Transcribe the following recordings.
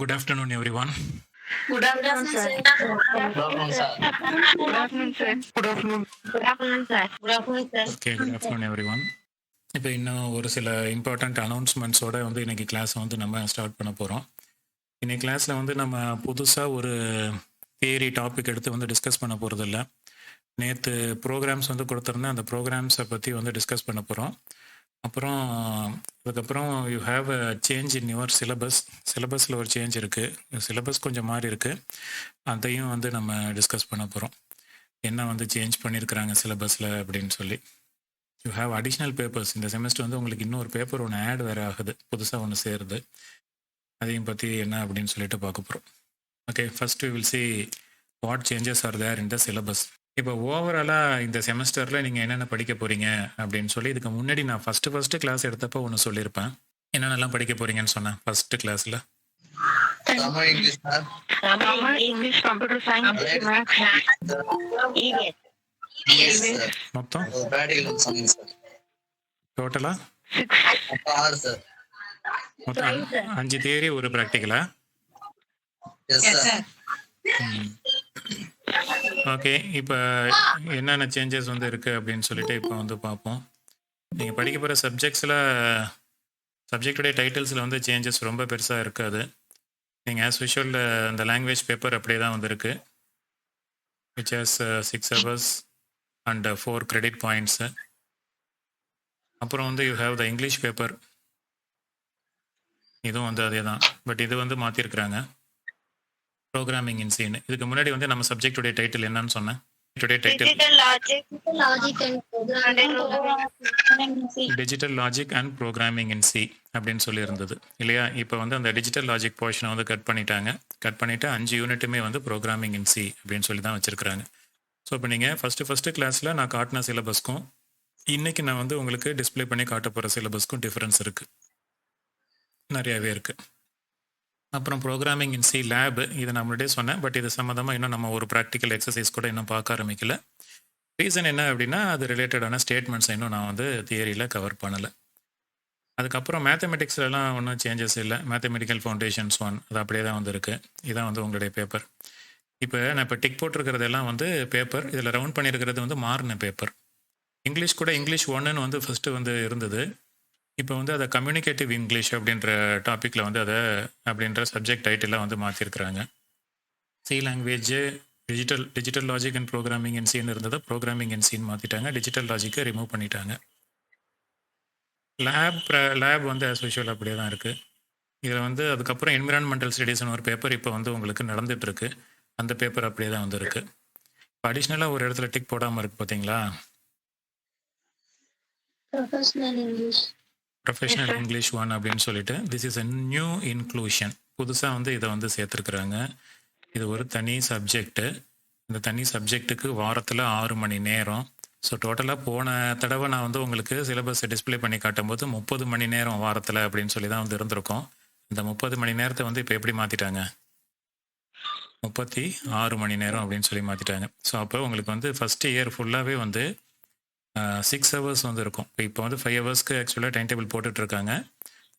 Good afternoon, everyone. Good afternoon, sir. Good afternoon, sir. Good afternoon, sir. Good afternoon. Good afternoon, sir. Good afternoon, sir. Okay, good afternoon, everyone. இப்போ இன்னும் ஒரு சில important அனௌன்ஸ்மெண்ட்ஸோடு வந்து இன்றைக்கி கிளாஸை வந்து நம்ம ஸ்டார்ட் பண்ண போகிறோம். இன்றைக்கி கிளாஸில் வந்து நம்ம புதுசாக ஒரு தியரி டாபிக் எடுத்து வந்து டிஸ்கஸ் பண்ண போகிறதில்ல. நேற்று ப்ரோக்ராம்ஸ் வந்து கொடுத்துருந்தேன், அந்த ப்ரோக்ராம்ஸை பற்றி வந்து டிஸ்கஸ் பண்ண போகிறோம். அப்புறம் அதுக்கப்புறம் you have a change in your சிலபஸில் ஒரு சேஞ்ச் இருக்குது. சிலபஸ் கொஞ்சம் மாறி இருக்குது, அதையும் வந்து நம்ம டிஸ்கஸ் பண்ண போகிறோம். என்ன வந்து சேஞ்ச் பண்ணியிருக்கிறாங்க சிலபஸில் அப்படின்னு சொல்லி. You have additional papers. இந்த செமஸ்டர் வந்து உங்களுக்கு இன்னொரு பேப்பர் ஒன்று ஆட் வேறு ஆகுது, புதுசாக ஒன்று சேருது. அதையும் பற்றி என்ன அப்படின்னு சொல்லிட்டு பார்க்க போகிறோம். Okay, first we will see what changes are there in the syllabus. இப்போ ஓவராலாக இந்த செமஸ்டரில் நீங்கள் என்னென்ன படிக்க போகிறீங்க அப்படின்னு சொல்லி இதுக்கு முன்னாடி நான் ஃபஸ்ட்டு கிளாஸ் எடுத்தப்போ ஒன்று சொல்லியிருப்பேன். என்னென்னலாம் படிக்க போகிறீங்கன்னு சொன்னேன் ஃபஸ்ட்டு கிளாஸில். Tamil, English, sir. Tamil, English, computer science, maths, EVS. Yes, sir. மொத்தம் Practical and science, sir. டோட்டலாக 6. Hours, sir. மொத்தம் 5 தியரி ஒரு ப்ராக்டிக்கலா? Yes, sir. ஓகே, இப்போ என்னென்ன சேஞ்சஸ் வந்து இருக்குது அப்படின்னு சொல்லிட்டு இப்போ வந்து பார்ப்போம். நீங்கள் படிக்க போகிற சப்ஜெக்டுடைய டைட்டில்ஸில் வந்து சேஞ்சஸ் ரொம்ப பெருசாக இருக்காது. நீங்கள் ஆஸ் யூஷுவல் அந்த லாங்குவேஜ் பேப்பர் அப்படியே தான் வந்திருக்கு, which has 6 hours and 4 credit points. அப்புறம் வந்து you have the English paper, இதுவும் வந்து அதே தான், பட் இது வந்து மாற்றிருக்கிறாங்க, ப்ரோக்ராமிங் இன் சி. இதுக்கு முன்னாடி வந்து நம்ம சப்ஜெக்டுடைய டைட்டில் என்னன்னு சொன்னேன்? Digital logic digital logic and programming in C அப்படின்னு சொல்லி இருந்தது இல்லையா? இப்போ வந்து அந்த டிஜிட்டல் லாஜிக் போர்ஷனை வந்து கட் பண்ணிவிட்டு 5 யூனிட்டுமே வந்து ப்ரோக்ராமிங் இன் சி அப்படின்னு சொல்லி தான் வச்சுருக்கிறாங்க. ஸோ இப்போ நீங்கள் ஃபஸ்ட்டு கிளாஸில் நான் காட்டின சிலபஸ்க்கும் இன்றைக்கி நான் வந்து உங்களுக்கு டிஸ்பிளே பண்ணி காட்ட போகிற சிலபஸ்க்கும் டிஃப்ரென்ஸ் இருக்குது, நிறையாவே இருக்குது. அப்புறம் ப்ரோக்ராமிங் இன் சி லேப், இதை நான் முன்னாடியே சொன்னேன், பட் இது சம்மந்தமாக இன்னும் நம்ம ஒரு ப்ராக்டிக்கல் எக்ஸசைஸ் கூட இன்னும் பார்க்க ஆரம்பிக்கல. ரீசன் என்ன அப்படின்னா, அது ரிலேட்டடான ஸ்டேட்மெண்ட்ஸை இன்னும் நான் வந்து தியரியில் கவர் பண்ணலை. அதுக்கப்புறம் மேத்தமெட்டிக்ஸ்லாம் ஒன்றும் சேஞ்சஸ் இல்லை. மேத்தமெட்டிக்கல் ஃபவுண்டேஷன்ஸ் 1 அது அப்படியே தான் வந்துருக்கு. இதுதான் வந்து உங்களுடைய பேப்பர். இப்போ நான் இப்போ டிக் போட்டிருக்கிறதெல்லாம் வந்து பேப்பர், இதில் ரவுண்ட் பண்ணியிருக்கிறது வந்து மாறின பேப்பர். இங்கிலீஷ் கூட இங்கிலீஷ் 1ன்னு வந்து ஃபஸ்ட்டு வந்து இருந்தது. இப்போ வந்து அதை கம்யூனிகேட்டிவ் இங்கிலீஷ் அப்படின்ற டாப்பிக்கில் வந்து அதை அப்படின்ற சப்ஜெக்ட் டைட்டிலாக வந்து மாற்றிருக்கிறாங்க. C language digital logic and programming in சின்னு இருந்ததை ப்ரோக்ராமிங் இன் சின்னு மாற்றிட்டாங்க, டிஜிட்டல் லாஜிக்கை ரிமூவ் பண்ணிட்டாங்க. லேப் வந்து ஆஸ் யூஷுவல் அப்படியே தான் இருக்குது. இதில் வந்து அதுக்கப்புறம் என்விரான்மெண்டல் ஸ்டடீஸ்னு ஒரு பேப்பர் இப்போ வந்து உங்களுக்கு நடந்துகிட்ருக்கு, அந்த பேப்பர் அப்படியே தான் வந்து இருக்குது. இப்போ அடிஷ்னலாக ஒரு இடத்துல டிக் போடாமல் இருக்குது பார்த்தீங்களா? ப்ரொஃபஷனல் இங்கிலீஷ் 1 அப்படின்னு சொல்லிட்டு, this is a new inclusion. புதுசாக வந்து இதை வந்து சேர்த்துருக்குறாங்க. இது ஒரு தனி சப்ஜெக்டு. இந்த தனி சப்ஜெக்ட்டுக்கு வாரத்தில் 6 மணி நேரம். ஸோ டோட்டலாக போன தடவை நான் வந்து உங்களுக்கு சிலபஸை டிஸ்பிளே பண்ணி காட்டும்போது 30 மணி நேரம் வாரத்தில் அப்படின்னு சொல்லி தான் வந்து இருந்திருக்கோம். இந்த 30 மணி நேரத்தை வந்து இப்போ எப்படி மாற்றிட்டாங்க? 36 மணி நேரம் அப்படின்னு சொல்லி மாற்றிட்டாங்க. ஸோ அப்போ உங்களுக்கு வந்து ஃபஸ்ட் இயர் ஃபுல்லாகவே வந்து 6 hours வந்து இருக்கும். இப்போ வந்து 5 hours ஆக்சுவலாக டைம் டேபிள் போட்டுட்ருக்காங்க.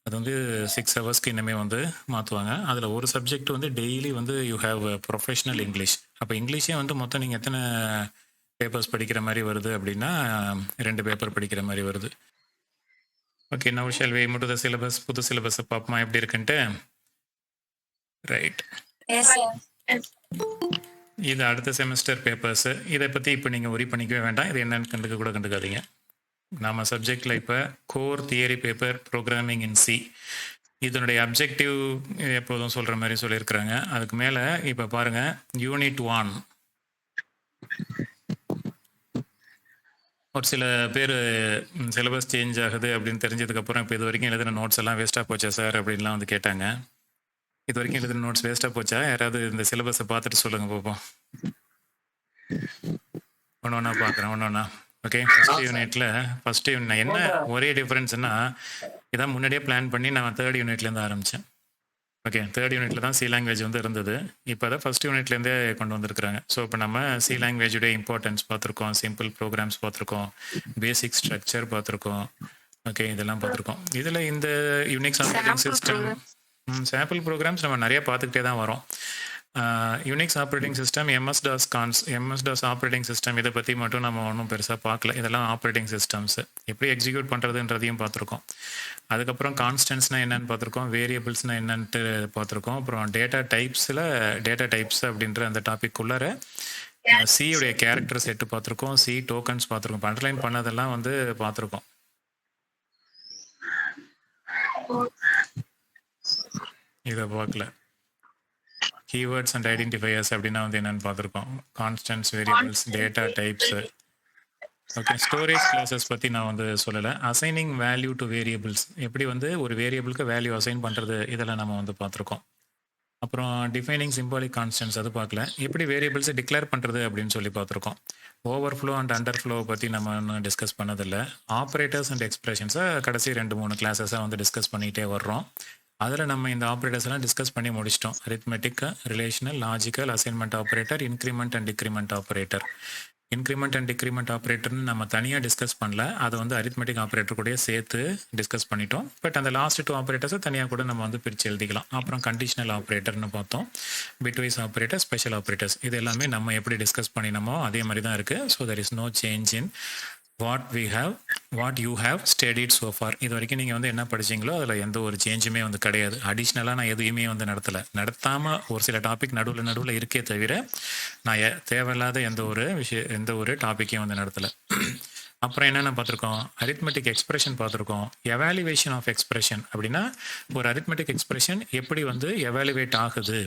அது வந்து 6 hours இனிமேல் வந்து மாற்றுவாங்க. அதில் ஒரு சப்ஜெக்ட் வந்து டெய்லி வந்து யூ ஹேவ் ப்ரொஃபஷனல் இங்கிலீஷ். அப்போ இங்கிலீஷே வந்து மொத்தம் நீங்கள் எத்தனை பேப்பர்ஸ் படிக்கிற மாதிரி வருது அப்படின்னா 2 பேப்பர் படிக்கிற மாதிரி வருது. Okay, now shall we move to the syllabus. புது சிலபஸை பார்ப்போமா எப்படி இருக்குன்ட்டு. ரைட், இது அடுத்த செமஸ்டர் பேப்பர்ஸு. இதை பற்றி இப்போ நீங்கள் ஒரி பண்ணிக்கவே வேண்டாம், இது என்னென்னு கண்டுக்காதீங்க. நம்ம சப்ஜெக்டில் இப்போ கோர் தியரி பேப்பர் ப்ரோக்ராமிங் இன் சி, இதனுடைய அப்ஜெக்டிவ் எப்போதும் சொல்கிற மாதிரி சொல்லியிருக்கிறாங்க. அதுக்கு மேலே இப்போ பாருங்கள், யூனிட் 1. ஒரு சில பேர் சிலபஸ் சேஞ்ச் ஆகுது அப்படின்னு தெரிஞ்சதுக்கப்புறம் இப்போ இது வரைக்கும் எழுதின நோட்ஸ் எல்லாம் வேஸ்ட்டாக போச்சா சார் அப்படின்லாம் வந்து கேட்டாங்க. இது வரைக்கும் எழுதின நோட்ஸ் வேஸ்ட்டாக போச்சா? யாராவது இந்த சிலபஸை பார்த்துட்டு சொல்லுங்கள் பார்ப்போம். ஒன்று பார்க்குறேன். ஓகே, ஃபஸ்ட் யூனிட் என்ன ஒரே டிஃப்ரென்ஸ்னா, இதான் முன்னாடியே பிளான் பண்ணி நான் 3rd யூனிட்லேருந்து ஆரம்பித்தேன். ஓகே, 3rd யூனிட்டில் தான் சி லாங்குவேஜ் வந்து இருந்தது. இப்போ தான் ஃபஸ்ட் யூனிட்லேருந்தே கொண்டு வந்திருக்கிறாங்க. ஸோ இப்போ நம்ம சி லாங்குவேஜுடைய இம்பார்ட்டன்ஸ் பார்த்துருக்கோம், சிம்பிள் ப்ரோக்ராம்ஸ் பார்த்துருக்கோம், பேசிக் ஸ்ட்ரக்சர் பார்த்துருக்கோம். ஓகே, இதெல்லாம் பார்த்துருக்கோம். இதில் இந்த Unix operating system sample programs நம்ம நிறைய பார்த்துக்கிட்டே தான் வரோம். Unix operating system, MS DOS operating system, இதை பற்றி மட்டும் நம்ம ஒன்றும் பெருசாக பார்க்கல. இதெல்லாம் ஆப்ரேட்டிங் சிஸ்டம்ஸு எப்படி எக்ஸிக்யூட் பண்ணுறதுன்றதையும் பார்த்துருக்கோம். அதுக்கப்புறம் கான்ஸ்டன்ட்ஸ்னால் என்னென்னு பார்த்துருக்கோம், வேரியபிள்ஸ்னால் என்னன்ட்டு பார்த்துருக்கோம். அப்புறம் டேட்டா டைப்ஸ் அப்படின்ற அந்த டாபிக் உள்ளார சியுடைய கேரக்டர் செட்டு பார்த்துருக்கோம், சி டோக்கன்ஸ் பார்த்துருக்கோம். அண்டர்லைன் பண்ணதெல்லாம் வந்து பார்த்துருக்கோம். இதை பார்க்கல. கீவேர்ட்ஸ் அண்ட் ஐடென்டிஃபையர்ஸ் அப்படின்னா வந்து என்னென்னு பார்த்துருக்கோம். Constants, variables, data types. Okay, storage classes பற்றி நான் வந்து சொல்லலை. அசைனிங் வேல்யூ டு வேரியபிள்ஸ், எப்படி வந்து ஒரு வேரியபிளுக்கு வேல்யூ அசைன் பண்ணுறது, இதெல்லாம் நம்ம வந்து பார்த்துருக்கோம். அப்புறம் டிஃபைனிங் சிம்பாலிக் கான்ஸ்டன்ட்ஸ், அது பார்க்கல. எப்படி வேரியபிள்ஸை டிக்ளேர் பண்ணுறது அப்படின்னு சொல்லி பார்த்துருக்கோம். ஓவர்ஃப்ளோ அண்ட் அண்டர்ஃப்ளோவை பற்றி நம்ம இன்னும் டிஸ்கஸ் பண்ணதில்லை. ஆப்ரேட்டர்ஸ் அண்ட் எக்ஸ்பிரஷன்ஸை கடைசி 2-3 கிளாஸஸாக வந்து டிஸ்கஸ் பண்ணிகிட்டே வர்றோம். அதில் நம்ம இந்த ஆப்ரேட்டர்ஸ் எல்லாம் டிஸ்கஸ் பண்ணி முடிச்சிட்டோம். Arithmetic, relational, logical, assignment operator, increment and decrement operator. Increment and decrement ஆப்ரேட்டர்னு நம்ம தனியாக டிஸ்கஸ் பண்ணல, அதை வந்து அரித்மெட்டிக் ஆப்ரேட்டர் கூட சேர்த்து டிஸ்கஸ் பண்ணிட்டோம். பட் அந்த லாஸ்ட் 2 ஆப்ரேட்டர்ஸை தனியாக கூட நம்ம வந்து பிரித்து எழுதிக்கலாம். அப்புறம் கண்டிஷனல் ஆப்ரேட்டர்னு பார்த்தோம், பிட்வைஸ் ஆப்ரேட்டர், ஸ்பெஷல் ஆப்ரேட்டர்ஸ். இது எல்லாமே நம்ம எப்படி டிஸ்கஸ் பண்ணினோமோ அதே மாதிரி தான் இருக்குது. So there is no change in what you have studied so far. இது வரைக்கும் நீங்கள் வந்து என்ன படிச்சிங்களோ அதில் எந்த ஒரு சேஞ்சுமே வந்து கிடையாது. அடிஷ்னலாக நான் எதுவுமே வந்து நடத்தாமல் ஒரு சில டாபிக் நடுவில் இருக்கே தவிர நான் தேவையில்லாத எந்த ஒரு டாப்பிக்கையும் வந்து நடத்தலை. அப்புறம் என்னென்ன பார்த்துருக்கோம், அரித்மெட்டிக் எக்ஸ்பிரஷன் பார்த்துருக்கோம். எவாலுவேஷன் ஆஃப் எக்ஸ்பிரஷன் அப்படின்னா ஒரு அரித்மெட்டிக் எக்ஸ்பிரஷன் எப்படி வந்து எவாலுவேட் ஆகுது,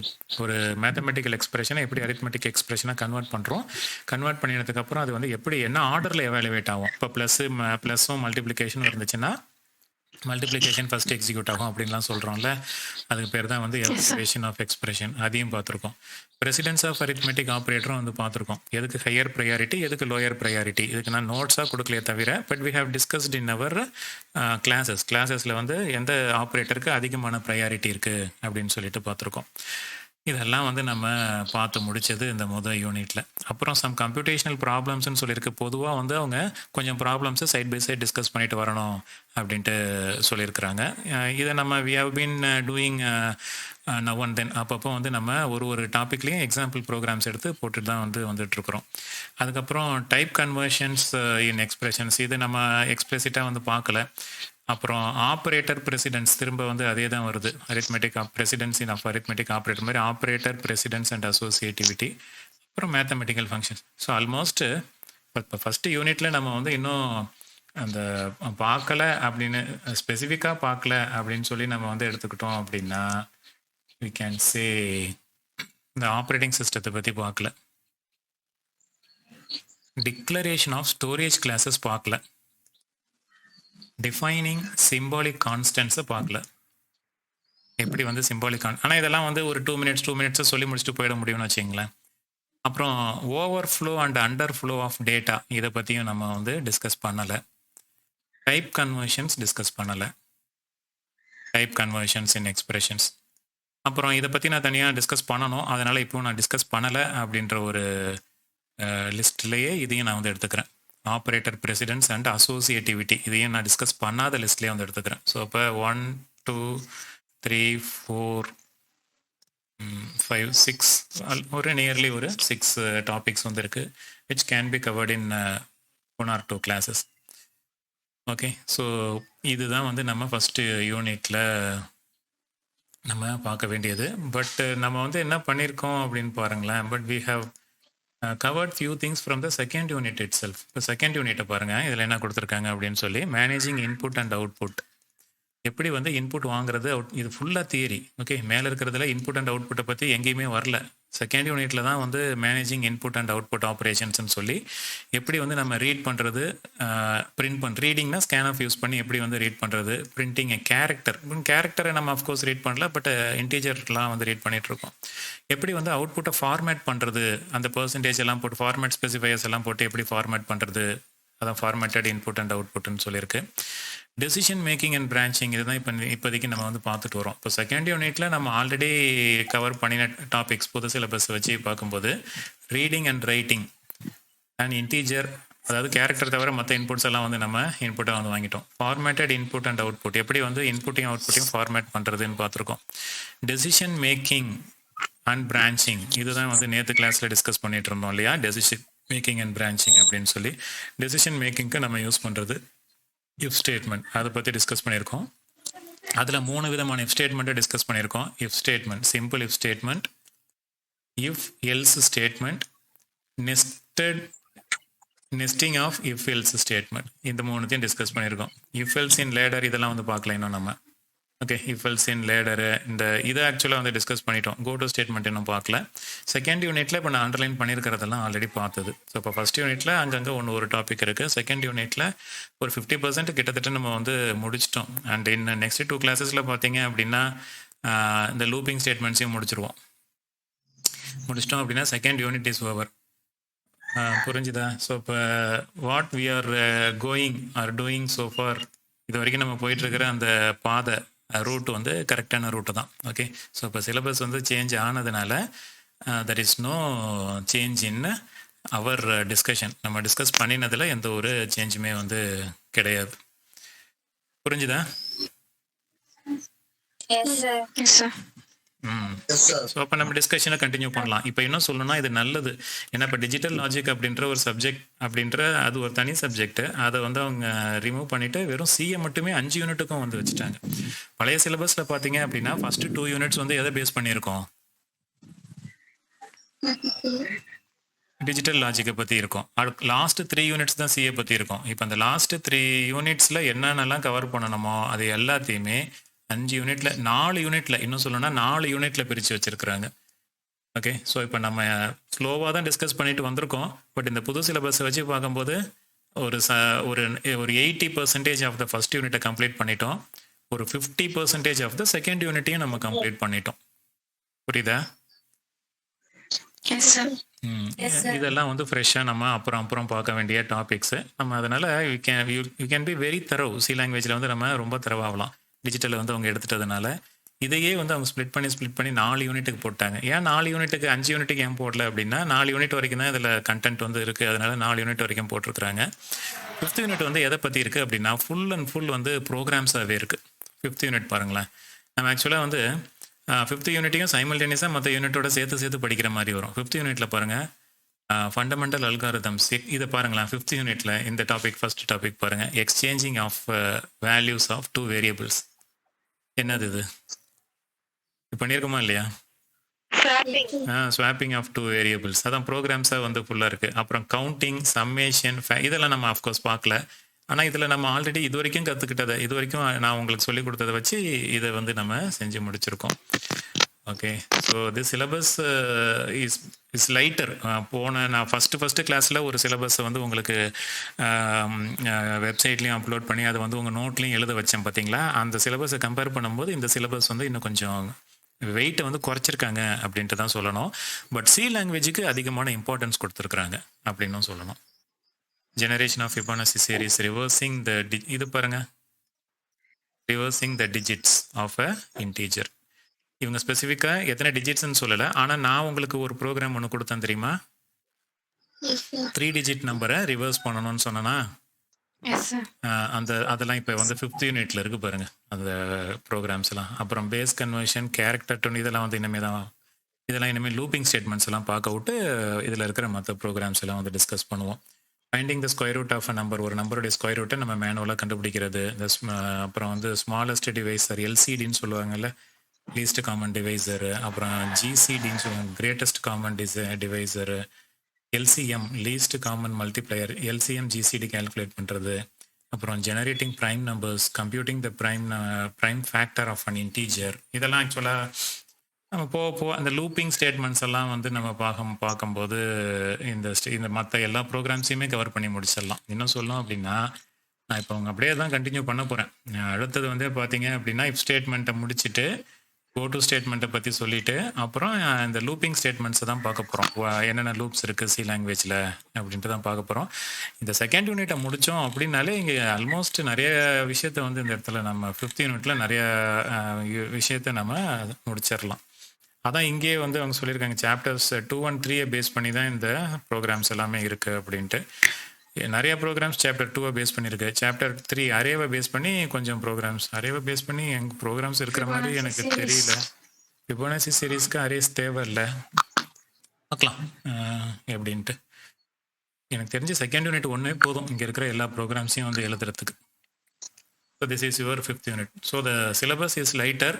ஒரு மேத்தமெட்டிக்கல் எக்ஸ்பிரஷனை எப்படி அரித்மெட்டிக் எக்ஸ்பிரஷனாக கன்வெர்ட் பண்ணினதுக்கப்புறம் அது வந்து எப்படி என்ன ஆர்டரில் எவாலுவேட் ஆகும். இப்போ ப்ளஸ்ஸும் மல்டிப்ளிகேஷனும் இருந்துச்சுன்னா மல்டிப்ளிகேஷன் ஃபஸ்ட் எக்ஸிக்யூட் ஆகும் அப்படின்லாம் சொல்கிறோம்ல, அதுக்கு பேர் தான் வந்து எவாலுவேஷன் ஆஃப் எக்ஸ்பிரஷன். அதையும் பார்த்துருக்கோம். பிரசிடென்ஸ் ஆஃப் அரித்மெட்டிக் ஆப்ரேட்டரும் வந்து பார்த்துருக்கோம். எதுக்கு ஹையர் ப்ரையாரிட்டி, எதுக்கு லோயர் ப்ரையாரிட்டி, இதுக்கு நான் நோட்ஸாக கொடுக்கலையே தவிர but we have discussed in our கிளாஸஸில் வந்து எந்த ஆப்ரேட்டருக்கு அதிகமான ப்ரையாரிட்டி இருக்குது அப்படின்னு சொல்லிட்டு பார்த்துருக்கோம். இதெல்லாம் வந்து நம்ம பார்த்து முடித்தது இந்த முதல் யூனிட்டில். அப்புறம் சம் கம்ப்யூட்டேஷனல் ப்ராப்ளம்ஸ்னு சொல்லியிருக்கு. பொதுவாக வந்து அவங்க கொஞ்சம் ப்ராப்ளம்ஸை சைட் பை சைட் டிஸ்கஸ் பண்ணிட்டு வரணும் அப்படின்ட்டு சொல்லியிருக்கிறாங்க. இதை நம்ம we have been doing now and then. அப்பப்போ வந்து நம்ம ஒரு டாப்பிக்லேயும் எக்ஸாம்பிள் ப்ரோக்ராம்ஸ் எடுத்து போட்டுட்டு தான் வந்துட்டுருக்குறோம். அதுக்கப்புறம் டைப் கன்வர்ஷன்ஸ் இன் எக்ஸ்பிரஷன்ஸ், இது நம்ம எக்ஸ்பிளிசிட்டாக வந்து பார்க்கல. அப்புறம் ஆப்ரேட்டர் பிரசிடென்ஸ், திரும்ப வந்து அதே தான் வருது. அரித்மெட்டிக் பிரசிடென்ஸ் இன் அரித்மெட்டிக் ஆப்ரேட்டர் மாதிரி ஆப்ரேட்டர் பிரசிடென்ஸ் அண்ட் அசோசியேட்டிவிட்டி. அப்புறம் மேத்தமெட்டிக்கல் ஃபங்க்ஷன்ஸ். ஸோ ஆல்மோஸ்ட் இப்போ ஃபஸ்ட்டு யூனிட்டில் நம்ம வந்து இன்னும் அந்த பார்க்கல அப்படின்னு ஸ்பெசிஃபிக்காக பார்க்கல அப்படின்னு சொல்லி நம்ம வந்து எடுத்துக்கிட்டோம் அப்படின்னா we can say இந்த ஆப்ரேட்டிங் சிஸ்டத்தை பற்றி பார்க்கல. டிக்ளரேஷன் ஆஃப் ஸ்டோரேஜ் கிளாஸஸ் பார்க்கல. டிஃபைனிங் சிம்பாலிக் கான்ஸ்டன்ட்ஸை பார்க்கல. எப்படி வந்து சிம்பாலிக் ஆனால் இதெல்லாம் வந்து ஒரு 2 மினிட்ஸை சொல்லி முடிச்சுட்டு போயிட முடியும்னு வச்சிங்களேன். அப்புறம் overflow and underflow of data, இதை பற்றியும் நம்ம வந்து டிஸ்கஸ் பண்ணலை. டைப் கன்வர்ஷன்ஸ் டிஸ்கஸ் பண்ணலை. Type conversions in expressions. அப்புறம் இதை பற்றி நான் தனியாக டிஸ்கஸ் பண்ணணும், அதனால் இப்போ நான் டிஸ்கஸ் பண்ணலை அப்படின்ற ஒரு லிஸ்ட்லேயே இதையும் நான் வந்து எடுத்துக்கிறேன். ஆப்ரேட்டர் பிரசிடென்ஸ் அண்ட் அசோசியேட்டிவிட்டி, இதையும் நான் டிஸ்கஸ் பண்ணாத லிஸ்ட்லேயே வந்து எடுத்துக்கிறேன். ஸோ இப்போ 1 2 3 4 5 6 ஒரு நியர்லி ஒரு 6 டாபிக்ஸ் வந்து இருக்குது which can be covered in 1 or 2 classes. Okay, so இதுதான் வந்து நம்ம ஃபஸ்ட்டு யூனிட்டில் நம்ம பார்க்க வேண்டியது. பட் நம்ம வந்து என்ன பண்ணியிருக்கோம் அப்படின்னு பாருங்களேன். But we have covered few things from the second unit itself. இப்போ செகண்ட் யூனிட்டை பாருங்கள், இதில் என்ன கொடுத்துருக்காங்க அப்படின்னு சொல்லி மேனேஜிங் இன்புட் அண்ட் அவுட்புட். எப்படி வந்து இன்புட் வாங்குறது, இது ஃபுல்லாக தியரி. ஓகே, மேலே இருக்கிறதுல இன்புட் அண்ட் அவுட்புட்டை பற்றி எங்கேயுமே வரல. செகண்ட் யூனிட்டில் தான் வந்து மேனேஜிங் இன்புட் அண்ட் அவுட்புட் ஆப்ரேஷன்ஸ்னு சொல்லி எப்படி வந்து நம்ம ரீட் பண்ணுறது, ரீடிங்னா ஸ்கேன் ஆஃப் யூஸ் பண்ணி எப்படி வந்து ரீட் பண்ணுறது, பிரிண்டிங் கேரக்டரை நம்ம அஃப்கோர்ஸ் ரீட் பண்ணல, பட் இன்டீஜர்லாம் வந்து ரீட் பண்ணிகிட்ருக்கோம். எப்படி வந்து அவுட்புட்டை ஃபார்மேட் பண்ணுறது, அந்த பர்சன்டேஜ் எல்லாம் போட்டு ஃபார்மேட் ஸ்பெசிஃபையர்ஸ் எல்லாம் போட்டு எப்படி ஃபார்மேட் பண்ணுறது, அதான் ஃபார்மேட்டட் இன்புட் அண்ட் அவுட்புட்னு சொல்லியிருக்கு. டெசிஷன் மேக்கிங் அண்ட் பிரான்ச்சிங், இதுதான் இப்போதைக்கு நம்ம வந்து பார்த்துட்டு வரோம். இப்போ செகண்ட் யூனிட்டில் நம்ம ஆல்ரெடி கவர் பண்ணின டாபிக்ஸ் புது சிலபஸ் வச்சு பார்க்கும்போது reading and writing and integer அதாவது கேரக்டர் தவிர மற்ற இன்புட்ஸ் எல்லாம் வந்து நம்ம இன்புட்டாக வந்து வாங்கிட்டோம். ஃபார்மேட்டட் இன்புட் அண்ட் அவுட்புட் எப்படி வந்து இன்புட்டையும் அவுட்புட்டையும் ஃபார்மேட் பண்ணுறதுன்னு பார்த்துருக்கோம். டெசிஷன் மேக்கிங் அண்ட் பிரான்ச்சிங் இதுதான் வந்து நேற்று கிளாஸில் டிஸ்கஸ் பண்ணிட்டு இருந்தோம் இல்லையா, டெசிஷன் மேக்கிங் அண்ட் பிரான்ச்சிங் அப்படின்னு சொல்லி. டெசிஷன் மேக்கிங்க்கு நம்ம யூஸ் பண்ணுறது இஃப் ஸ்டேட்மெண்ட், அதை பற்றி டிஸ்கஸ் பண்ணியிருக்கோம். அதில் 3 விதமான இஃப் ஸ்டேட்மெண்ட்டை டிஸ்கஸ் பண்ணியிருக்கோம். If statement, simple if statement, if else statement, nesting of if else statement. இந்த 3த்தையும் டிஸ்கஸ் பண்ணியிருக்கோம். இஃப் எல்ஸ் இன் லேடர் இதெல்லாம் வந்து பார்க்கல இன்னும் நம்ம. Okay, if else in ladder இதை ஆக்சுவலாக வந்து டிஸ்கஸ் பண்ணிட்டோம். கோ டு ஸ்டேட்மெண்ட் இன்னும் பார்க்கல. செகண்ட் யூனிட்டில் இப்போ நான் அண்டர்லைன் பண்ணியிருக்கிறதெல்லாம் ஆல்ரெடி பார்த்தது. ஸோ இப்போ ஃபஸ்ட் யூனிட்டில் அங்கங்கே ஒரு டாபிக் இருக்குது. செகண்ட் யூனிட்டில் ஒரு 50% கிட்டத்தட்ட நம்ம வந்து முடிச்சிட்டோம். அண்ட் இன்னும் நெக்ஸ்ட் 2 கிளாஸஸில் பார்த்தீங்க அப்படின்னா இந்த லூப்பிங் ஸ்டேட்மெண்ட்ஸையும் முடிச்சிட்டோம் அப்படின்னா செகண்ட் யூனிட் இஸ் ஓவர். புரிஞ்சுதா? ஸோ இப்போ what we are going are doing so far, இது வரைக்கும் நம்ம போயிட்டுருக்கிற அந்த பாதை ரூட் வந்து கரெக்டான ரூட்டு தான். ஓகே, ஸோ இப்போ சிலபஸ் வந்து சேஞ்ச் ஆனதுனால there is no change in our discussion. நம்ம டிஸ்கஸ் பண்ணினதில் எந்த ஒரு சேஞ்சுமே வந்து கிடையாது. புரிஞ்சுதா? ஸோ அப்போ நம்ம டிஸ்கஷனை கண்டினியூ பண்ணலாம். இப்போ என்ன சொல்லணும்னா இது நல்லது. ஏன்னா இப்போ டிஜிட்டல் லாஜிக் அப்படின்ற ஒரு சப்ஜெக்ட் அப்படின்ற அது ஒரு தனி சப்ஜெக்ட். அதை வந்து அவங்க ரிமூவ் பண்ணிவிட்டு வெறும் சிஏ மட்டுமே 5 யூனிட்டுக்கும் வந்து வச்சுட்டாங்க. பழைய சிலபஸில் பார்த்தீங்க அப்படின்னா ஃபஸ்ட்டு 2 யூனிட்ஸ் வந்து எதை பேஸ் பண்ணியிருக்கோம்? டிஜிட்டல் லாஜிக்கை பற்றி இருக்கும். லாஸ்ட் 3 யூனிட்ஸ் தான் சிஏ பற்றி இருக்கும். இப்போ அந்த லாஸ்ட் 3 யூனிட்ஸில் என்னென்னலாம் கவர் பண்ணணுமோ அது எல்லாத்தையுமே 5 யூனிட்ல 4 யூனிட்ல இன்னும் சொல்லணும்னா 4 யூனிட்ல பிரித்து வச்சிருக்கிறாங்க. ஓகே, ஸோ இப்போ நம்ம ஸ்லோவாக தான் டிஸ்கஸ் பண்ணிட்டு வந்திருக்கோம். பட் இந்த புது சிலபஸை வச்சு பார்க்கும்போது ஒரு 80% ஆஃப் த ஃபர்ஸ்ட் யூனிட்டை கம்ப்ளீட் பண்ணிட்டோம். ஒரு 50% ஆஃப் த செகண்ட் யூனிட்டையும் நம்ம கம்ப்ளீட் பண்ணிட்டோம். புரியுதா? இதெல்லாம் வந்து ஃப்ரெஷ்ஷாக நம்ம அப்புறம் பார்க்க வேண்டிய டாபிக்ஸு. நம்ம அதனால் you can be very thorough. சி லாங்குவேஜில் வந்து நம்ம ரொம்ப தரவாகலாம். டிஜிட்டலில் வந்து அவங்க எடுத்துட்டதுனால இதையே வந்து அவங்க ஸ்ப்ளிட் பண்ணி 4 யூனிட்டுக்கு போட்டாங்க. ஏன் 4 யூனிட்டுக்கு 5 யூனிட்டுக்கு ஏன் போடல அப்படின்னா 4 யூனிட் வரைக்கும் தான் இதில் கண்டென்ட் வந்து இருக்குது. அதனால 4 யூனிட் வரைக்கும் போட்டிருக்கிறாங்க. 5th யூனிட் வந்து எதை பற்றி இருக்குது அப்படின்னா ஃபுல் அண்ட் ஃபுல் வந்து ப்ரோக்ராம்ஸாகவே இருக்குது. 5th யூனிட் பாருங்களேன். நம்ம ஆக்சுவலாக வந்து 5th யூனிட்டையும் சைமல்டேனியஸாக மற்ற யூனிட்டோட சேர்த்து படிக்கிற மாதிரி வரும். 5th யூனிட்டில் பாருங்கள் ஃபண்டமெண்டல் அல்காரிதம்ஸ். இதை பாருங்களேன் 5th யூனிட்டில் இந்த டாபிக் ஃபர்ஸ்ட் டாபிக் பாருங்கள், exchanging of values of 2 variables. என்னது இது? இப்போ பண்ணியிருக்கோமா இல்லையா? Swapping of 2 variables. அதான் ப்ரோக்ராம்ஸாக வந்து ஃபுல்லாக இருக்குது. அப்புறம் கவுண்டிங், சம்மேஷன், இதெல்லாம் நம்ம ஆஃப்கோர்ஸ் பார்க்கல. ஆனால் இதில் நம்ம ஆல்ரெடி இது வரைக்கும் கற்றுக்கிட்டதை, இது வரைக்கும் நான் உங்களுக்கு சொல்லிக் கொடுத்ததை வச்சு இதை வந்து நம்ம செஞ்சு முடிச்சிருக்கோம். Okay, so this syllabus is lighter. நான் ஃபஸ்ட்டு கிளாஸில் ஒரு சிலபஸை வந்து உங்களுக்கு வெப்சைட்லேயும் அப்லோட் பண்ணி அதை வந்து உங்கள் நோட்லேயும் எழுத வச்சேன் பார்த்தீங்களா? அந்த சிலபஸை கம்பேர் பண்ணும்போது இந்த சிலபஸ் வந்து இன்னும் கொஞ்சம் வெயிட்டை வந்து குறைச்சிருக்காங்க அப்படின்ட்டு தான் சொல்லணும். பட் சி லாங்குவேஜுக்கு அதிகமான இம்பார்ட்டன்ஸ் கொடுத்துருக்குறாங்க அப்படின்னும் சொல்லணும். Generation of Fibonacci series, reversing the இது பாருங்கள், reversing the digits of a integer. இவங்க ஸ்பெசிஃபிக்காக எத்தனை டிஜிட்ஸ்ன்னு சொல்லலை. ஆனால் நான் உங்களுக்கு ஒரு ப்ரோக்ராம் ஒன்று கொடுத்தேன் தெரியுமா? 3 டிஜிட் நம்பரை ரிவர்ஸ் பண்ணணும்னு சொன்னேன்னா அதெல்லாம் இப்போ வந்து 5th யூனிட்ல இருக்கு பாருங்க அந்த ப்ரோக்ராம்ஸ் எல்லாம். அப்புறம் பேஸ் கன்வர்ஷன், கேரக்டர் டோன், இதெல்லாம் வந்து இனிமேல் லூப்பிங் ஸ்டேட்மெண்ட்ஸ் எல்லாம் பார்க்க விட்டு இதில் இருக்கிற மற்ற ப்ரோக்ராம்ஸ் எல்லாம் வந்து டிஸ்கஸ் பண்ணுவோம். Finding the square root of a number, ஒரு நம்பருடைய ஸ்கொயர் ரூட்டை நம்ம மேனுவலாக கண்டுபிடிக்கிறது. அப்புறம் வந்து ஸ்மாலஸ்ட் டிவைசர், எல்சிடின்னு சொல்லுவாங்கல்ல, லீஸ்ட் காமன் டிவைசரு. அப்புறம் ஜிசிடின்னு சொல்லுவாங்க, greatest common divisor. LCM, least common multiplier, LCM GCD calculate பண்ணுறது. அப்புறம் generating prime numbers, computing the prime factor of an integer. இதெல்லாம் ஆக்சுவலாக நம்ம போக அந்த லூப்பிங் ஸ்டேட்மெண்ட்ஸ் எல்லாம் வந்து நம்ம பார்க்கும்போது இந்த மற்ற எல்லா ப்ரோக்ராம்ஸையுமே கவர் பண்ணி முடிச்சிடலாம். இன்னும் சொல்லணும் அப்படின்னா நான் இப்போ அவங்க அப்படியே தான் கண்டினியூ பண்ண போகிறேன். அடுத்தது வந்து பார்த்தீங்க அப்படின்னா இஃப் ஸ்டேட்மெண்ட்டை முடிச்சுட்டு கோ டு ஸ்டேட்மெண்ட்டை பற்றி சொல்லிவிட்டு அப்புறம் இந்த லூப்பிங் ஸ்டேட்மெண்ட்ஸை தான் பார்க்க போகிறோம். என்னென்ன லூப்ஸ் இருக்குது சி லாங்குவேஜில் அப்படின்ட்டு தான் பார்க்க போகிறோம். இந்த செகண்ட் யூனிட்டை முடித்தோம் அப்படின்னாலே இங்கே ஆல்மோஸ்ட் நிறைய விஷயத்தை வந்து இந்த இடத்துல நம்ம 5th யூனிட்டில் நிறைய விஷயத்தை நம்ம முடிச்சிடலாம். அதான் இங்கேயே வந்து அவங்க சொல்லியிருக்காங்க சாப்டர்ஸ் 2 and 3 பேஸ் பண்ணி தான் இந்த ப்ரோக்ராம்ஸ் எல்லாமே இருக்குது அப்படின்ட்டு. நிறைய ப்ரோக்ராம்ஸ் சாப்டர் 2 பேஸ் பண்ணியிருக்கு. சாப்டர் 3 அரேவை பேஸ் பண்ணி கொஞ்சம் ப்ரோக்ராம்ஸ், அரேவை பேஸ் பண்ணி எங்க ப்ரோக்ராம்ஸ் இருக்கிற மாதிரி எனக்கு தெரியல. ஃபிபோனாச்சி சீரீஸ்க்கு அரேஸ் தேவையில்லை, பார்க்கலாம் எப்படின்ட்டு. எனக்கு தெரிஞ்சு செகண்ட் யூனிட் ஒன்றே போதும் இங்கே இருக்கிற எல்லா ப்ரோக்ராம்ஸையும் வந்து எழுதுறதுக்கு. So this is your 5th unit. So the syllabus is lighter,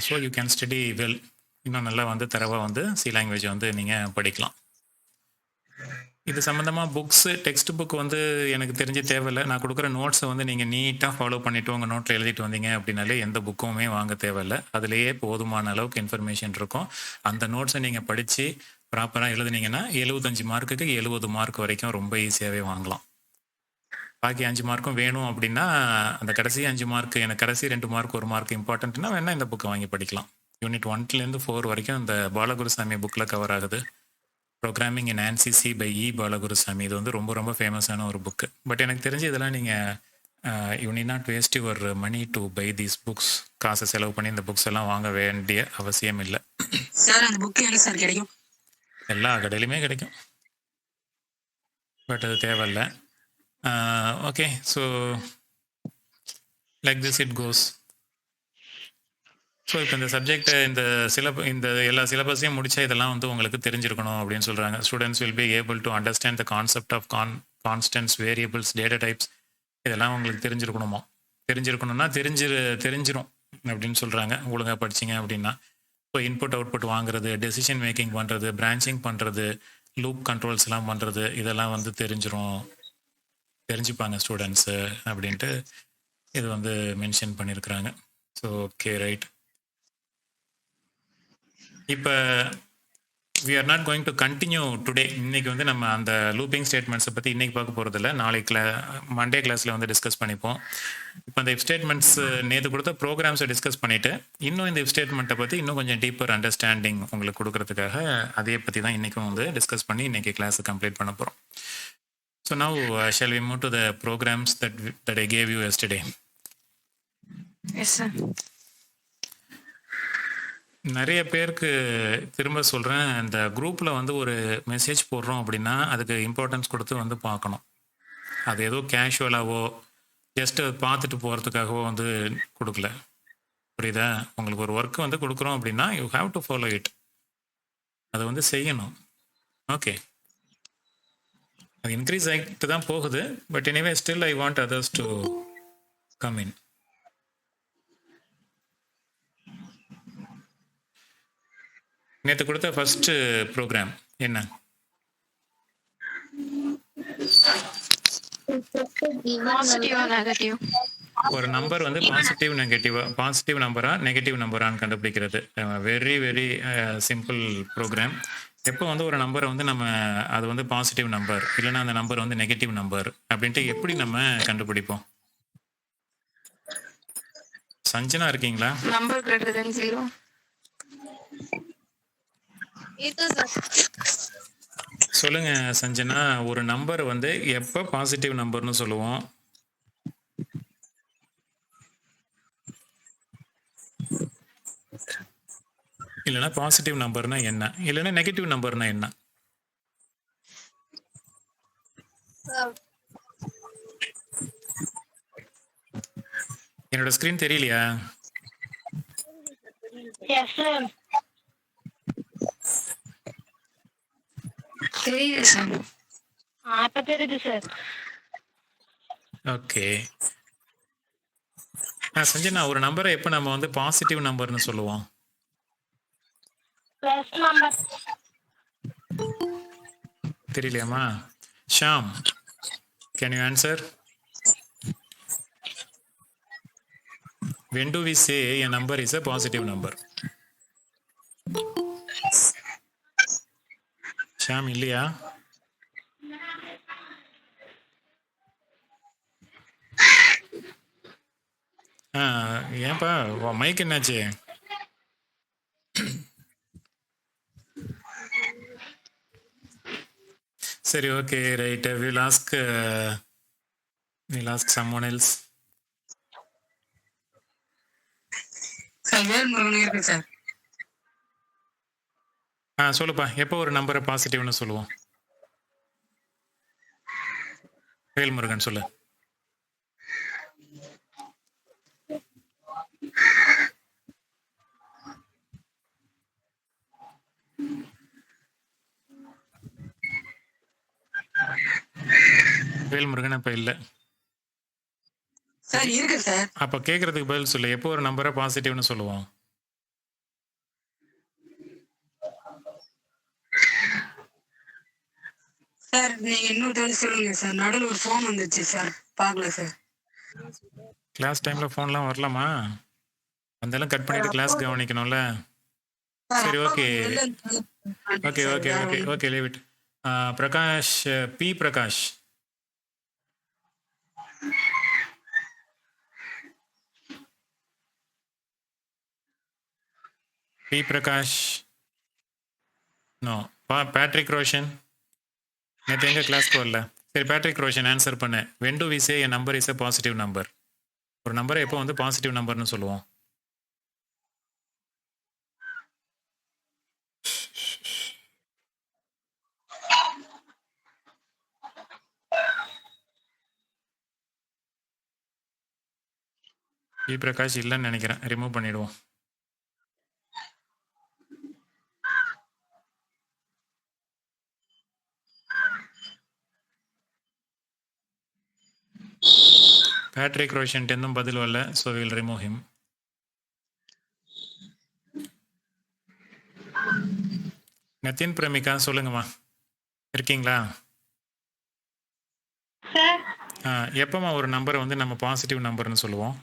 so you can study well. இன்னும் நல்லா வந்து தரவாக வந்து சி லாங்குவேஜை வந்து நீங்கள் படிக்கலாம். இது சம்மந்தமாக புக்ஸு, டெக்ஸ்ட் புக் வந்து எனக்கு தெரிஞ்சு தேவையில்லை. நான் கொடுக்குற நோட்ஸை வந்து நீங்கள் நீட்டாக ஃபாலோ பண்ணிவிட்டு உங்கள் நோட்டில் எழுதிட்டு வந்தீங்க அப்படின்னாலே எந்த புக்குமே வாங்க தேவையில்லை. அதுலேயே போதுமான அளவுக்கு இன்ஃபர்மேஷன் இருக்கும். அந்த நோட்ஸை நீங்கள் படித்து ப்ராப்பராக எழுதுனீங்கன்னா 75 மார்க்குக்கு 70 மார்க் வரைக்கும் ரொம்ப ஈஸியாகவே வாங்கலாம். பாக்கி 5 மார்க்கும் வேணும் அப்படின்னா அந்த கடைசி 5 மார்க், எனக்கு கடைசி 2 மார்க் 1 மார்க் இம்பார்ட்டன்ட்னா வேணால் இந்த புக்கை வாங்கி படிக்கலாம். யூனிட் 1 4 வரைக்கும் இந்த பாலகுருசாமி புக்கில் கவர் ஆகுது. Programming in ANSI C by E Balagurusamy. இது வந்து ரொம்ப ரொம்ப ஃபேமஸான ஒரு புக்கு. பட் எனக்கு தெரிஞ்சு இதெல்லாம் நீங்கள் you need not waste your money to buy these books. காசை செலவு பண்ணி இந்த புக்ஸ் எல்லாம் வாங்க வேண்டிய அவசியம் இல்லை. சார் அந்த புக் எங்க சார் கிடைக்கும்? எல்லா கடையிலுமே கிடைக்கும், பட் அது தேவையில்லை. Okay, so like this it goes. So இப்போ இந்த சப்ஜெக்ட் இந்த எல்லா சிலபஸையும் முடிச்சா இதெல்லாம் வந்து உங்களுக்கு தெரிஞ்சிருக்கணும் அப்படின்னு சொல்கிறாங்க. Students will be able to understand the concept of constants, variables, data types. இதெல்லாம் உங்களுக்கு தெரிஞ்சிருக்கணும்னா தெரிஞ்சிரும் அப்படின்னு சொல்கிறாங்க ஒழுங்காக படிச்சிங்க அப்படின்னா. ஸோ இன்புட் அவுட்புட் வாங்குறது, டெசிஷன் மேக்கிங் பண்ணுறது, பிரான்ச்சிங் பண்ணுறது, லூப் கண்ட்ரோல்ஸ் எல்லாம் பண்ணுறது, இதெல்லாம் வந்து தெரிஞ்சுப்பாங்க ஸ்டூடெண்ட்ஸு அப்படின்ட்டு இது வந்து மென்ஷன் பண்ணியிருக்கிறாங்க. So okay, right. இப்போ we are not going to continue today. இன்றைக்கி வந்து நம்ம அந்த லூப்பிங் ஸ்டேட்மெண்ட்ஸை பற்றி இன்றைக்கி பார்க்க போகிறதில்ல, நாளைக்கு மண்டே கிளாஸில் வந்து டிஸ்கஸ் பண்ணிப்போம். இப்போ அந்த இஃப் ஸ்டேட்மெண்ட்ஸ் நேற்று கொடுத்த ப்ரோக்ராம்ஸை டிஸ்கஸ் பண்ணிவிட்டு இன்னும் இந்த இஃப் ஸ்டேட்மெண்ட்டை பற்றி இன்னும் கொஞ்சம் டீப்பர் அண்டர்ஸ்டாண்டிங் உங்களுக்கு கொடுக்கறதுக்காக அதே பற்றி தான் இன்றைக்கும் வந்து டிஸ்கஸ் பண்ணி இன்றைக்கி கிளாஸை கம்ப்ளீட் பண்ண போகிறோம். So now shall we move to the programs that I gave you yesterday. Yes sir. நிறைய பேருக்கு திரும்ப சொல்கிறேன், இந்த குரூப்பில் வந்து ஒரு மெசேஜ் போடுறோம் அப்படின்னா அதுக்கு இம்பார்ட்டன்ஸ் கொடுத்து வந்து பார்க்கணும். அது ஏதோ கேஷுவலாகவோ ஜஸ்ட் பார்த்துட்டு போகிறதுக்காகவோ வந்து கொடுக்கல, புரியுதா? உங்களுக்கு ஒரு ஒர்க் வந்து கொடுக்குறோம் அப்படின்னா you have to follow it. அதை வந்து செய்யணும். ஓகே, அது இன்க்ரீஸ் ஆகிட்டு தான் போகுது. But anyway still I want others to come in. நேற்று கொடுத்த ஃபர்ஸ்ட் ப்ரோக்ராம் என்ன? Positive negative. ஒரு நம்பர் வந்து பாசிட்டிவ் நம்பரா நெகட்டிவ் நம்பரான்னு கண்டுபிடிக்கிறது. Very very simple program. எப்போ வந்து ஒரு நம்பரை வந்து நம்ம அது வந்து பாசிட்டிவ் நம்பர் இல்லைன்னா அந்த நம்பர் வந்து நெகட்டிவ் நம்பர் அப்படின்ட்டு எப்படி நம்ம கண்டுபிடிப்போம்? சஞ்சனா இருக்கீங்களா? Number greater than 0. சொல்லுங்க சஞ்சனா, ஒரு நம்பர் வந்து எப்போ பாசிட்டிவ் நம்பர்னு சொல்லுவோம்? இல்லைன்னா பாசிட்டிவ் நம்பர்னா என்ன, இல்லைன்னா நெகட்டிவ் நம்பர்னா என்ன? என்னோட ஸ்கிரீன் தெரியலையா? Yes, sir. தெரியுது சார். இப்ப தெரியுது சார். ஓகே. சஞ்சனா, ஒரு நம்பரை எப்போ நம்ம வந்து பாசிட்டிவ் நம்பர்னு சொல்லுவோம்? Plus number. தெரியலையாமா? Sham, can you answer? When do we say a number is a positive number? Sham இல்லையா? ஏன்பா மைக் என்னாச்சு? சரி, okay, right. We'll ask someone else. Sir Velmurugan இருக்கு சார். சொல்லுப்பா, எப்போ ஒரு நம்பரை பாசிட்டிவ்னு சொல்லுவோம்? வேல்முருகன் சொல்லு. வேல்முருகன் அப்ப இல்ல. சார் இருக்கு சார். அப்ப கேக்குறதுக்கு பதில் சொல்லு. எப்போ ஒரு நம்பரை பாசிட்டிவ்னு சொல்லுவோம்? சார் நீங்க இன்னொரு தடவை சொல்லுங்க சார். நடுவில் ஒரு ஃபோன் வந்துச்சு சார், பார்க்கல சார். கிளாஸ் டைம்ல ஃபோன்லாம் வரலாமா? வந்தாலும் கட் பண்ணிட்டு கிளாஸ் கவனிக்கணும்ல. சரி, okay okay okay okay okay leave it. Prakash, P Prakash. P Prakash. No. Patrick Roshan. நேற்று எங்க கிளாஸ்க்கு வரல. சரி, பேட்ரிக் ரோஷன் ஆன்சர் பண்ணு. When do we say a number is a positive number? ஒரு நம்பரை எப்போ வந்து பாசிட்டிவ் நம்பர்னு சொல்லுவோம்? பி பிரகாஷ் இல்லைன்னு நினைக்கிறேன், ரிமூவ் பண்ணிடுவோம். பேட்ரிக் ரோஷன் இன்னும் பதில் வரல, so will remove him. Nothing Pramika சொல்லுங்கம்மா, இருக்கீங்களா? சார் எப்போம்மா ஒரு நம்பரை வந்து நம்ம பாசிட்டிவ் நம்பர்னு சொல்லுவோம்?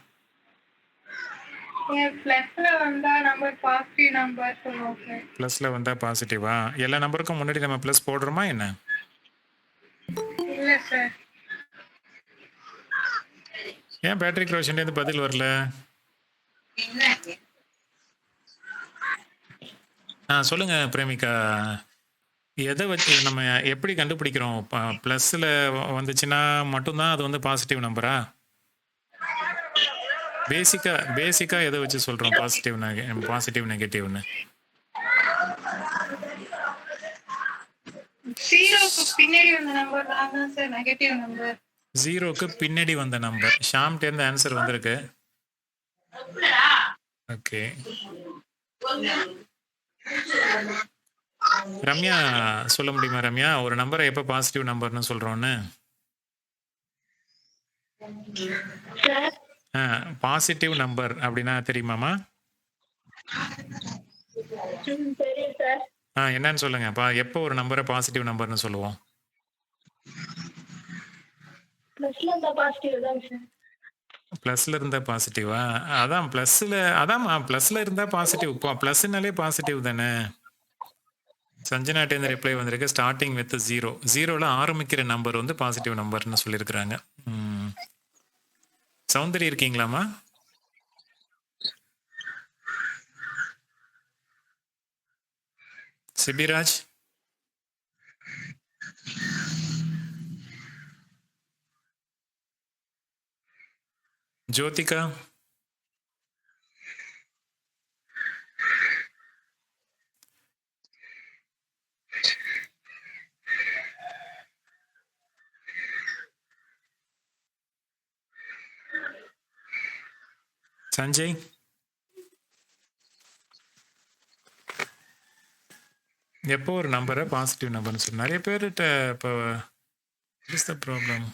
பிளஸ்ல வந்தா நம்பர் பாசிட்டிவ் நம்பர் சொல்லுவோம் சார். ப்ளஸில் வந்தால் பாசிட்டிவா? எல்லா நம்பருக்கும் முன்னாடி நம்ம ப்ளஸ் போடுறோமா என்ன? இல்ல சார். ஏன் பேட்ரிக் ரோஷன்லேருந்து பதில் வரல? சொல்லுங்க பிரேமிகா, எதை வச்சு நம்ம எப்படி கண்டுபிடிக்கிறோம்? ப்ளஸில் வந்துச்சுன்னா மட்டும்தான் அது வந்து பாசிட்டிவ் நம்பரா? பேசிக்காக எதை வச்சு சொல்கிறோம் பாசிட்டிவ் நெகட்டிவ்னு? ஜீரோக்கு பின்னாடி வந்த நம்பர் தான் சார் நெகட்டிவ் நம்பர். ஜீரோக்கு பின்னாடி வந்த நம்பர். ஷாம்டேருந்து ஆன்சர் வந்திருக்கு. ஓகே, ரம்யா சொல்ல முடியுமா? ரம்யா, ஒரு நம்பரை எப்போ பாசிட்டிவ் நம்பர்னு சொல்கிறோன்னு? பாசிட்டிவ் நம்பர் அப்படின்னா தெரியுமாமா? தெரியும் சார். என்னன்னு சொல்லுங்க. எப்போ ஒரு நம்பரை பாசிட்டிவ் நம்பர்னு சொல்லுவோம்? பிளஸ்ல இருந்தா பாசிட்டிவ் தான் சார். ப்ளஸ்ல இருந்தா பாசிட்டிவா? அதான் ப்ளஸ்ல இருந்தா பாசிட்டிவ். ப்ளஸ்னாலே பாசிட்டிவ் தானே. சஞ்சனாட்டேந்து ரிப்ளை வந்திருக்கு, ஸ்டார்டிங் வித் 0. 0ல ஆரம்பிக்கிற நம்பர் வந்து பாசிட்டிவ் நம்பர்னு சொல்லியிருக்கிறாங்க. சௌந்தரி இருக்கீங்களாமா? சிபிராஜ், ஜோதிகா, சஞ்சய், எப்போ ஒரு நம்பரை பாசிட்டிவ் நம்பர்னு சொல்லி நிறைய பேர்கிட்ட இப்போ இஸ் த ப்ராப்ளம்.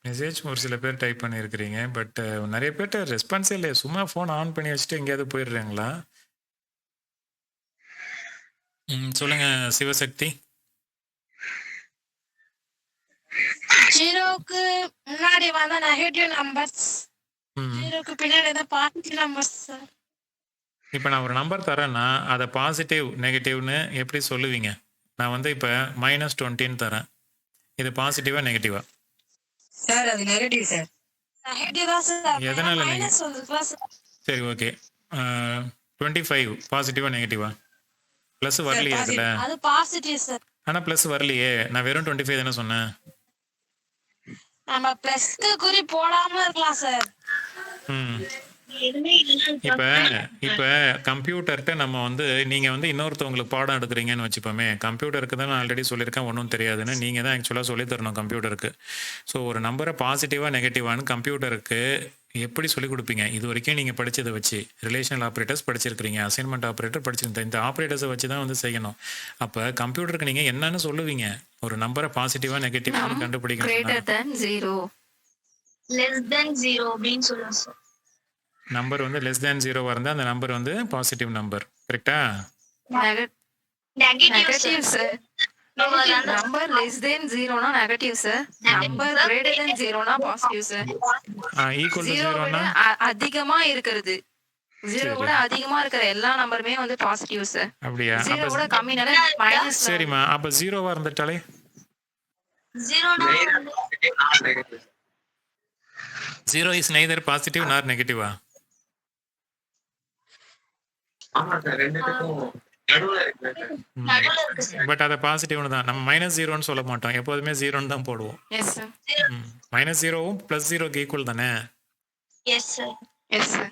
மெசேஜ் ஒரு சில பேர் டைப் பண்ணியிருக்கிறீங்க, பட் நிறைய பேர்கிட்ட ரெஸ்பான்ஸே இல்லை. சும்மா ஃபோன் ஆன் பண்ணி வச்சுட்டு எங்கேயாவது போயிடுறாங்களா? சொல்லுங்க சிவசக்தி. ஜீரோக்கு முன்னாடி வந்த நெகட்டிவ் நம்பர்ஸ், ஜீரோக்கு பின்னாடி தான் பாசிட்டிவ் நம்பர்ஸ் சார். இப்போ நான் ஒரு நம்பர் தரேன்னா அதை பாசிட்டிவ் நெகட்டிவ்னு எப்படி சொல்லுவீங்க? நான் வந்து இப்போ -20 தரேன், இது பாசிட்டிவா நெகட்டிவா? சார் அது நெகட்டிவ் சார். நெகட்டிவ் தான் சார். எதனால மைனஸ் வந்துருக்கா சார்? சரி, ஓகே. 25 பாசிட்டிவா நெகட்டிவா? ப்ளஸ் வரலையே அதில். அது பாசிட்டிவ் சார். ஆனால் ப்ளஸ் வரலையே, நான் வெறும் 25 தானே சொன்னேன். நம்ம பிளஸ்க்கு குறி போடாம இருக்கலாம் சார். இப்போ இப்போ கம்ப்யூட்டர்கிட்ட நம்ம வந்து நீங்கள் வந்து இன்னொருத்தவங்களுக்கு பாடம் எடுக்கிறீங்கன்னு வச்சுப்போமே, கம்ப்யூட்டருக்கு தான் நான் ஆல்ரெடி சொல்லியிருக்கேன் ஒன்றும் தெரியாதுன்னு. நீங்கள் தான் ஆக்சுவலாக சொல்லித் தரணும் கம்ப்யூட்டருக்கு. ஸோ ஒரு நம்பரை பாசிட்டிவாக நெகட்டிவான்னு கம்ப்யூட்டருக்கு எப்படி சொல்லிக் கொடுப்பீங்க? இது வரைக்கும் நீங்கள் படித்ததை வச்சு ரிலேஷனல் ஆப்ரேட்டர்ஸ் படிச்சிருக்கிறீங்க, அசைன்மெண்ட் ஆப்ரேட்டர் படிச்சிருந்தேன், இந்த ஆப்ரேட்டர்ஸை வச்சு தான் வந்து செய்யணும். அப்போ கம்ப்யூட்டருக்கு நீங்கள் என்னன்னு சொல்லுவீங்க? ஒரு நம்பரை பாசிட்டிவாக நெகட்டிவான்னு கண்டுபிடிக்கணும். greater than 0. லெஸ் தென் 0 அப்படின்னு சொல்லுவோம் சார். நம்பர் வந்து லெஸ் தேன் 0 இருந்தால் அந்த நம்பர் வந்து பாசிட்டிவ் நம்பர், கரெக்டா? Negative Negative, sir. Number less than 0 na negative, sir. Number greater than 0 na positive, sir. Equal to 0 விட ஜீரோனா அதிகமா இருக்கிறது, 0 விட அதிகமா இருக்கிற எல்லா நம்பருமே வந்து பாசிட்டிவ், சார். அப்படியா? 0 விட கம்மினால மைனஸ். சரிம்மா, அப்போ 0வா இருந்துட்டாலே 0 இஸ் நெய்தர் பாசிட்டிவ் நார் நெகட்டிவா? ஆமா சார், ரெண்டுத்துக்கும் நடுவுல இருக்கு. பட் அதை பாசிட்டிவ்னு தான் நம்ம -0ன்னு சொல்ல மாட்டோம், எப்போதுமே 0ன்னு தான் போடுவோம். Yes sir. -0வும் +0க்கு ஈக்குவல் தானே? Yes sir. Yes sir.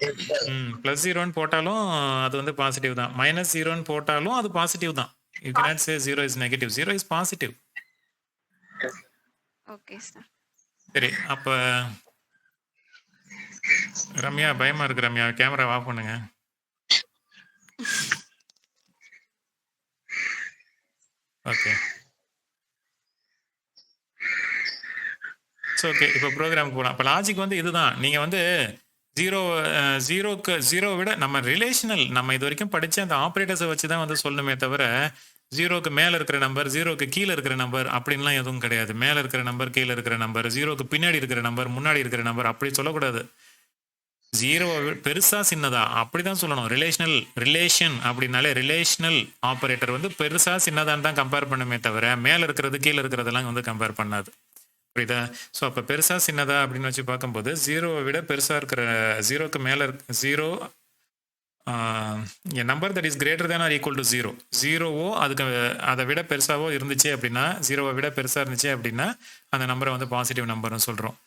+0ன்னு போட்டாலும் அது வந்து பாசிட்டிவ் தான், -0ன்னு போட்டாலும் அது பாசிட்டிவ் தான். You cannot say 0 is negative, 0 is positive. Okay sir. சரி, அப்போ ரம்யா பயமா இருக்கு. ரம்யா கேமரா ஆஃப் பண்ணுங்க. ஓகே ஸோ ஓகே, இப்போ ப்ரோக்ராமுக்கு போகலாம். இப்போ லாஜிக் வந்து இதுதான். நீங்கள் வந்து ஜீரோவை விட நம்ம ரிலேஷனல் நம்ம இது வரைக்கும் படித்த அந்த ஆப்ரேட்டர்ஸை வச்சு தான் வந்து சொல்லணுமே தவிர 0க்கு மேலே இருக்கிற நம்பர் 0க்கு கீழே இருக்கிற நம்பர் அப்படின்லாம் எதுவும் கிடையாது. மேலே இருக்கிற நம்பர் கீழே இருக்கிற நம்பர் 0க்கு பின்னாடி இருக்கிற நம்பர் முன்னாடி இருக்கிற நம்பர் அப்படி சொல்லக்கூடாது. 0 பெருசா சின்னதா அப்படிதான் சொல்லணும். ரிலேஷன் அப்படின்னாலே ரிலேஷனல் ஆப்ரேட்டர் வந்து பெருசா சின்னதான்னு தான் கம்பேர் பண்ணுமே தவிர மேலே இருக்கிறது கீழே இருக்கிறதெல்லாம் வந்து கம்பேர் பண்ணாது. புரியுதா? ஸோ அப்போ பெருசா சின்னதா அப்படின்னு வச்சு பார்க்கும்போது 0வை விட பெருசா இருக்கிற 0க்கு மேலே 0 number that is greater than or equal to 0. 0வோ அதுக்கு அதை விட பெருசாவோ இருந்துச்சு அப்படின்னா 0வை விட பெருசாக இருந்துச்சு அப்படின்னா அந்த நம்பரை வந்து பாசிட்டிவ் நம்பர்னு சொல்கிறோம்.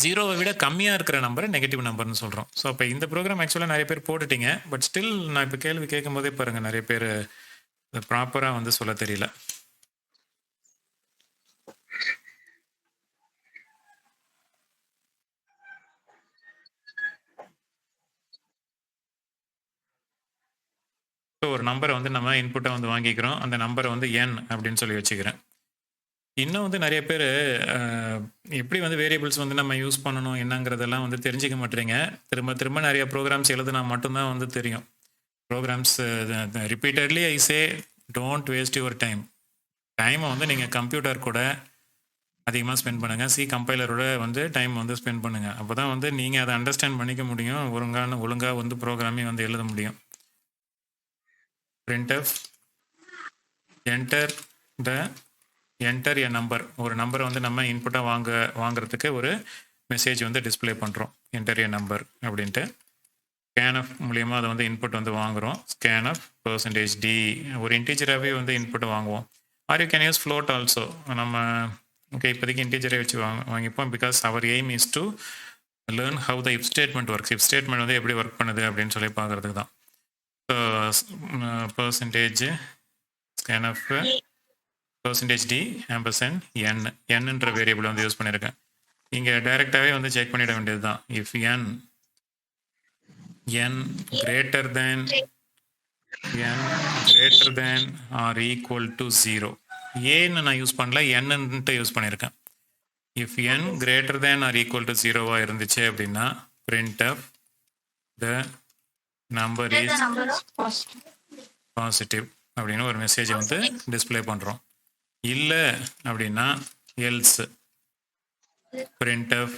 0வை விட கம்மியாக இருக்கிற நம்பரை நெகட்டிவ் நம்பர்னு சொல்கிறோம். ஸோ அப்போ இந்த ப்ரோக்ராம் ஆக்சுவலாக நிறைய பேர் போட்டுட்டீங்க. பட் ஸ்டில் நான் இப்போ கேள்வி கேட்கும் போதே பாருங்கள் நிறைய பேர் ப்ராப்பராக வந்து சொல்ல தெரியல. ஸோ ஒரு நம்பரை வந்து நம்ம இன்புட்டை வந்து வாங்கிக்கிறோம். அந்த நம்பரை வந்து n அப்படின்னு சொல்லி வச்சுக்கிறேன். இன்னும் வந்து நிறைய பேர் எப்படி வந்து வேரியபிள்ஸ் வந்து நம்ம யூஸ் பண்ணணும் என்னங்கிறதெல்லாம் வந்து தெரிஞ்சிக்க மாட்டேறீங்க. திரும்ப நிறைய ப்ரோக்ராம்ஸ் எழுதுனா மட்டும்தான் வந்து தெரியும். Programs repeatedly I say don't waste your டைமை வந்து நீங்கள் கம்ப்யூட்டர் கூட அதிகமாக ஸ்பெண்ட் பண்ணுங்கள். சி கம்பைலரோட வந்து டைம் வந்து ஸ்பெண்ட் பண்ணுங்கள். அப்போ தான் வந்து நீங்கள் அதை அண்டர்ஸ்டாண்ட் பண்ணிக்க முடியும். ஒழுங்காக வந்து ப்ரோக்ராமே வந்து எழுத முடியும். printf என்டர் எ நம்பர். ஒரு நம்பரை வந்து நம்ம இன்புட்டாக வாங்குறதுக்கு ஒரு மெசேஜ் வந்து டிஸ்பிளே பண்ணுறோம். என்டர் எ நம்பர் அப்படின்ட்டு ஸ்கேன்எஃப் மூலியமாக அதை வந்து இன்புட் வந்து வாங்குகிறோம். ஸ்கேன்எஃப் %d ஒரு இன்டீஜராகவே வந்து இன்புட்டை வாங்குவோம். Or you can use float also. நம்ம ஓகே இப்போதைக்கு இன்டீஜரை வச்சு வாங்கிப்போம். Because our aim is to learn how the if statement works. If statement வந்து எப்படி ஒர்க் பண்ணுது அப்படின்னு சொல்லி பார்க்குறதுக்கு தான். ஸ்கேன்எஃப் %d n வேரியபிள் வந்து யூஸ் பண்ணியிருக்கேன். இங்கே டைரெக்டாகவே வந்து செக் பண்ணிட வேண்டியது தான். If n greater than or equal to 0. ஏன்னு நான் யூஸ் பண்ணல, என்னன்ட்டு யூஸ் பண்ணியிருக்கேன். If n greater than or equal to 0வா இருந்துச்சு அப்படின்னா printf the number is positive அப்படின்னு ஒரு மெசேஜை வந்து டிஸ்பிளே பண்ணுறோம். இல்லை அப்படின்னா else printf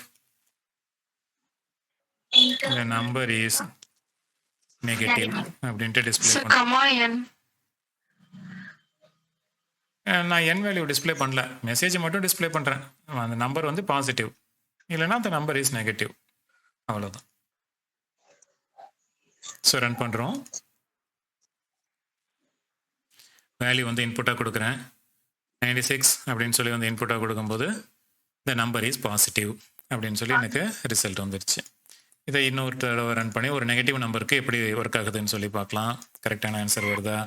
the number is negative அப்படின்ட்டு டிஸ்பிளே சார் பண்ணுறோம். Comma n. நான் n வேல்யூ டிஸ்பிளே பண்ணல, மெசேஜை மட்டும் டிஸ்பிளே பண்ணுறேன். அந்த நம்பர் வந்து பாசிட்டிவ் இல்லைன்னா அந்த நம்பர் இஸ் நெகட்டிவ், அவ்வளோதான். ஸோ ரன் பண்ணுறோம். வேல்யூ வந்து இன்புட்டாக கொடுக்குறேன். 96 அப்படின்னு சொல்லி வந்து இன்புட்டாக கொடுக்கும்போது இந்த நம்பர் இஸ் பாசிட்டிவ் அப்படின்னு சொல்லி எனக்கு ரிசல்ட் வந்துடுச்சு. இதை இன்னொரு தடவை ரன் பண்ணி ஒரு நெகட்டிவ் நம்பருக்கு எப்படி ஒர்க் ஆகுதுன்னு சொல்லி பார்க்கலாம். கரெக்டான ஆன்சர் வருதா?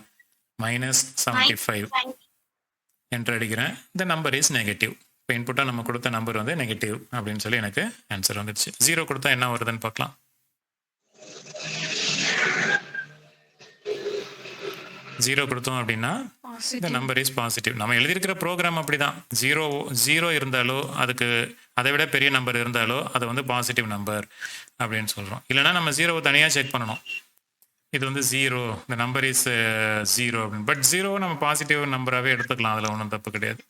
-75 என்ட்ரு அடிக்கிறேன். இந்த நம்பர் இஸ் நெகட்டிவ். இப்போ இன்புட்டாக நம்ம கொடுத்த நம்பர் வந்து நெகட்டிவ் அப்படின்னு சொல்லி எனக்கு ஆன்சர் வந்துடுச்சு. 0 கொடுத்தா என்ன வருதுன்னு பார்க்கலாம். 0 கொடுத்தோம் அப்படின்னா இந்த நம்பர் இஸ் பாசிட்டிவ். நம்ம எழுதியிருக்கிற ப்ரோக்ராம் அப்படி தான். 0 இருந்தாலோ அதுக்கு அதை விட பெரிய நம்பர் இருந்தாலோ அது வந்து பாசிட்டிவ் நம்பர் அப்படின்னு சொல்கிறோம். இல்லைனா நம்ம 0வை தனியாக செக் பண்ணணும். இது வந்து 0, இந்த நம்பர் இஸ் 0 அப்படின்னு. பட் 0 நம்ம பாசிட்டிவ் நம்பராகவே எடுத்துக்கலாம், அதில் ஒன்றும் தப்பு கிடையாது.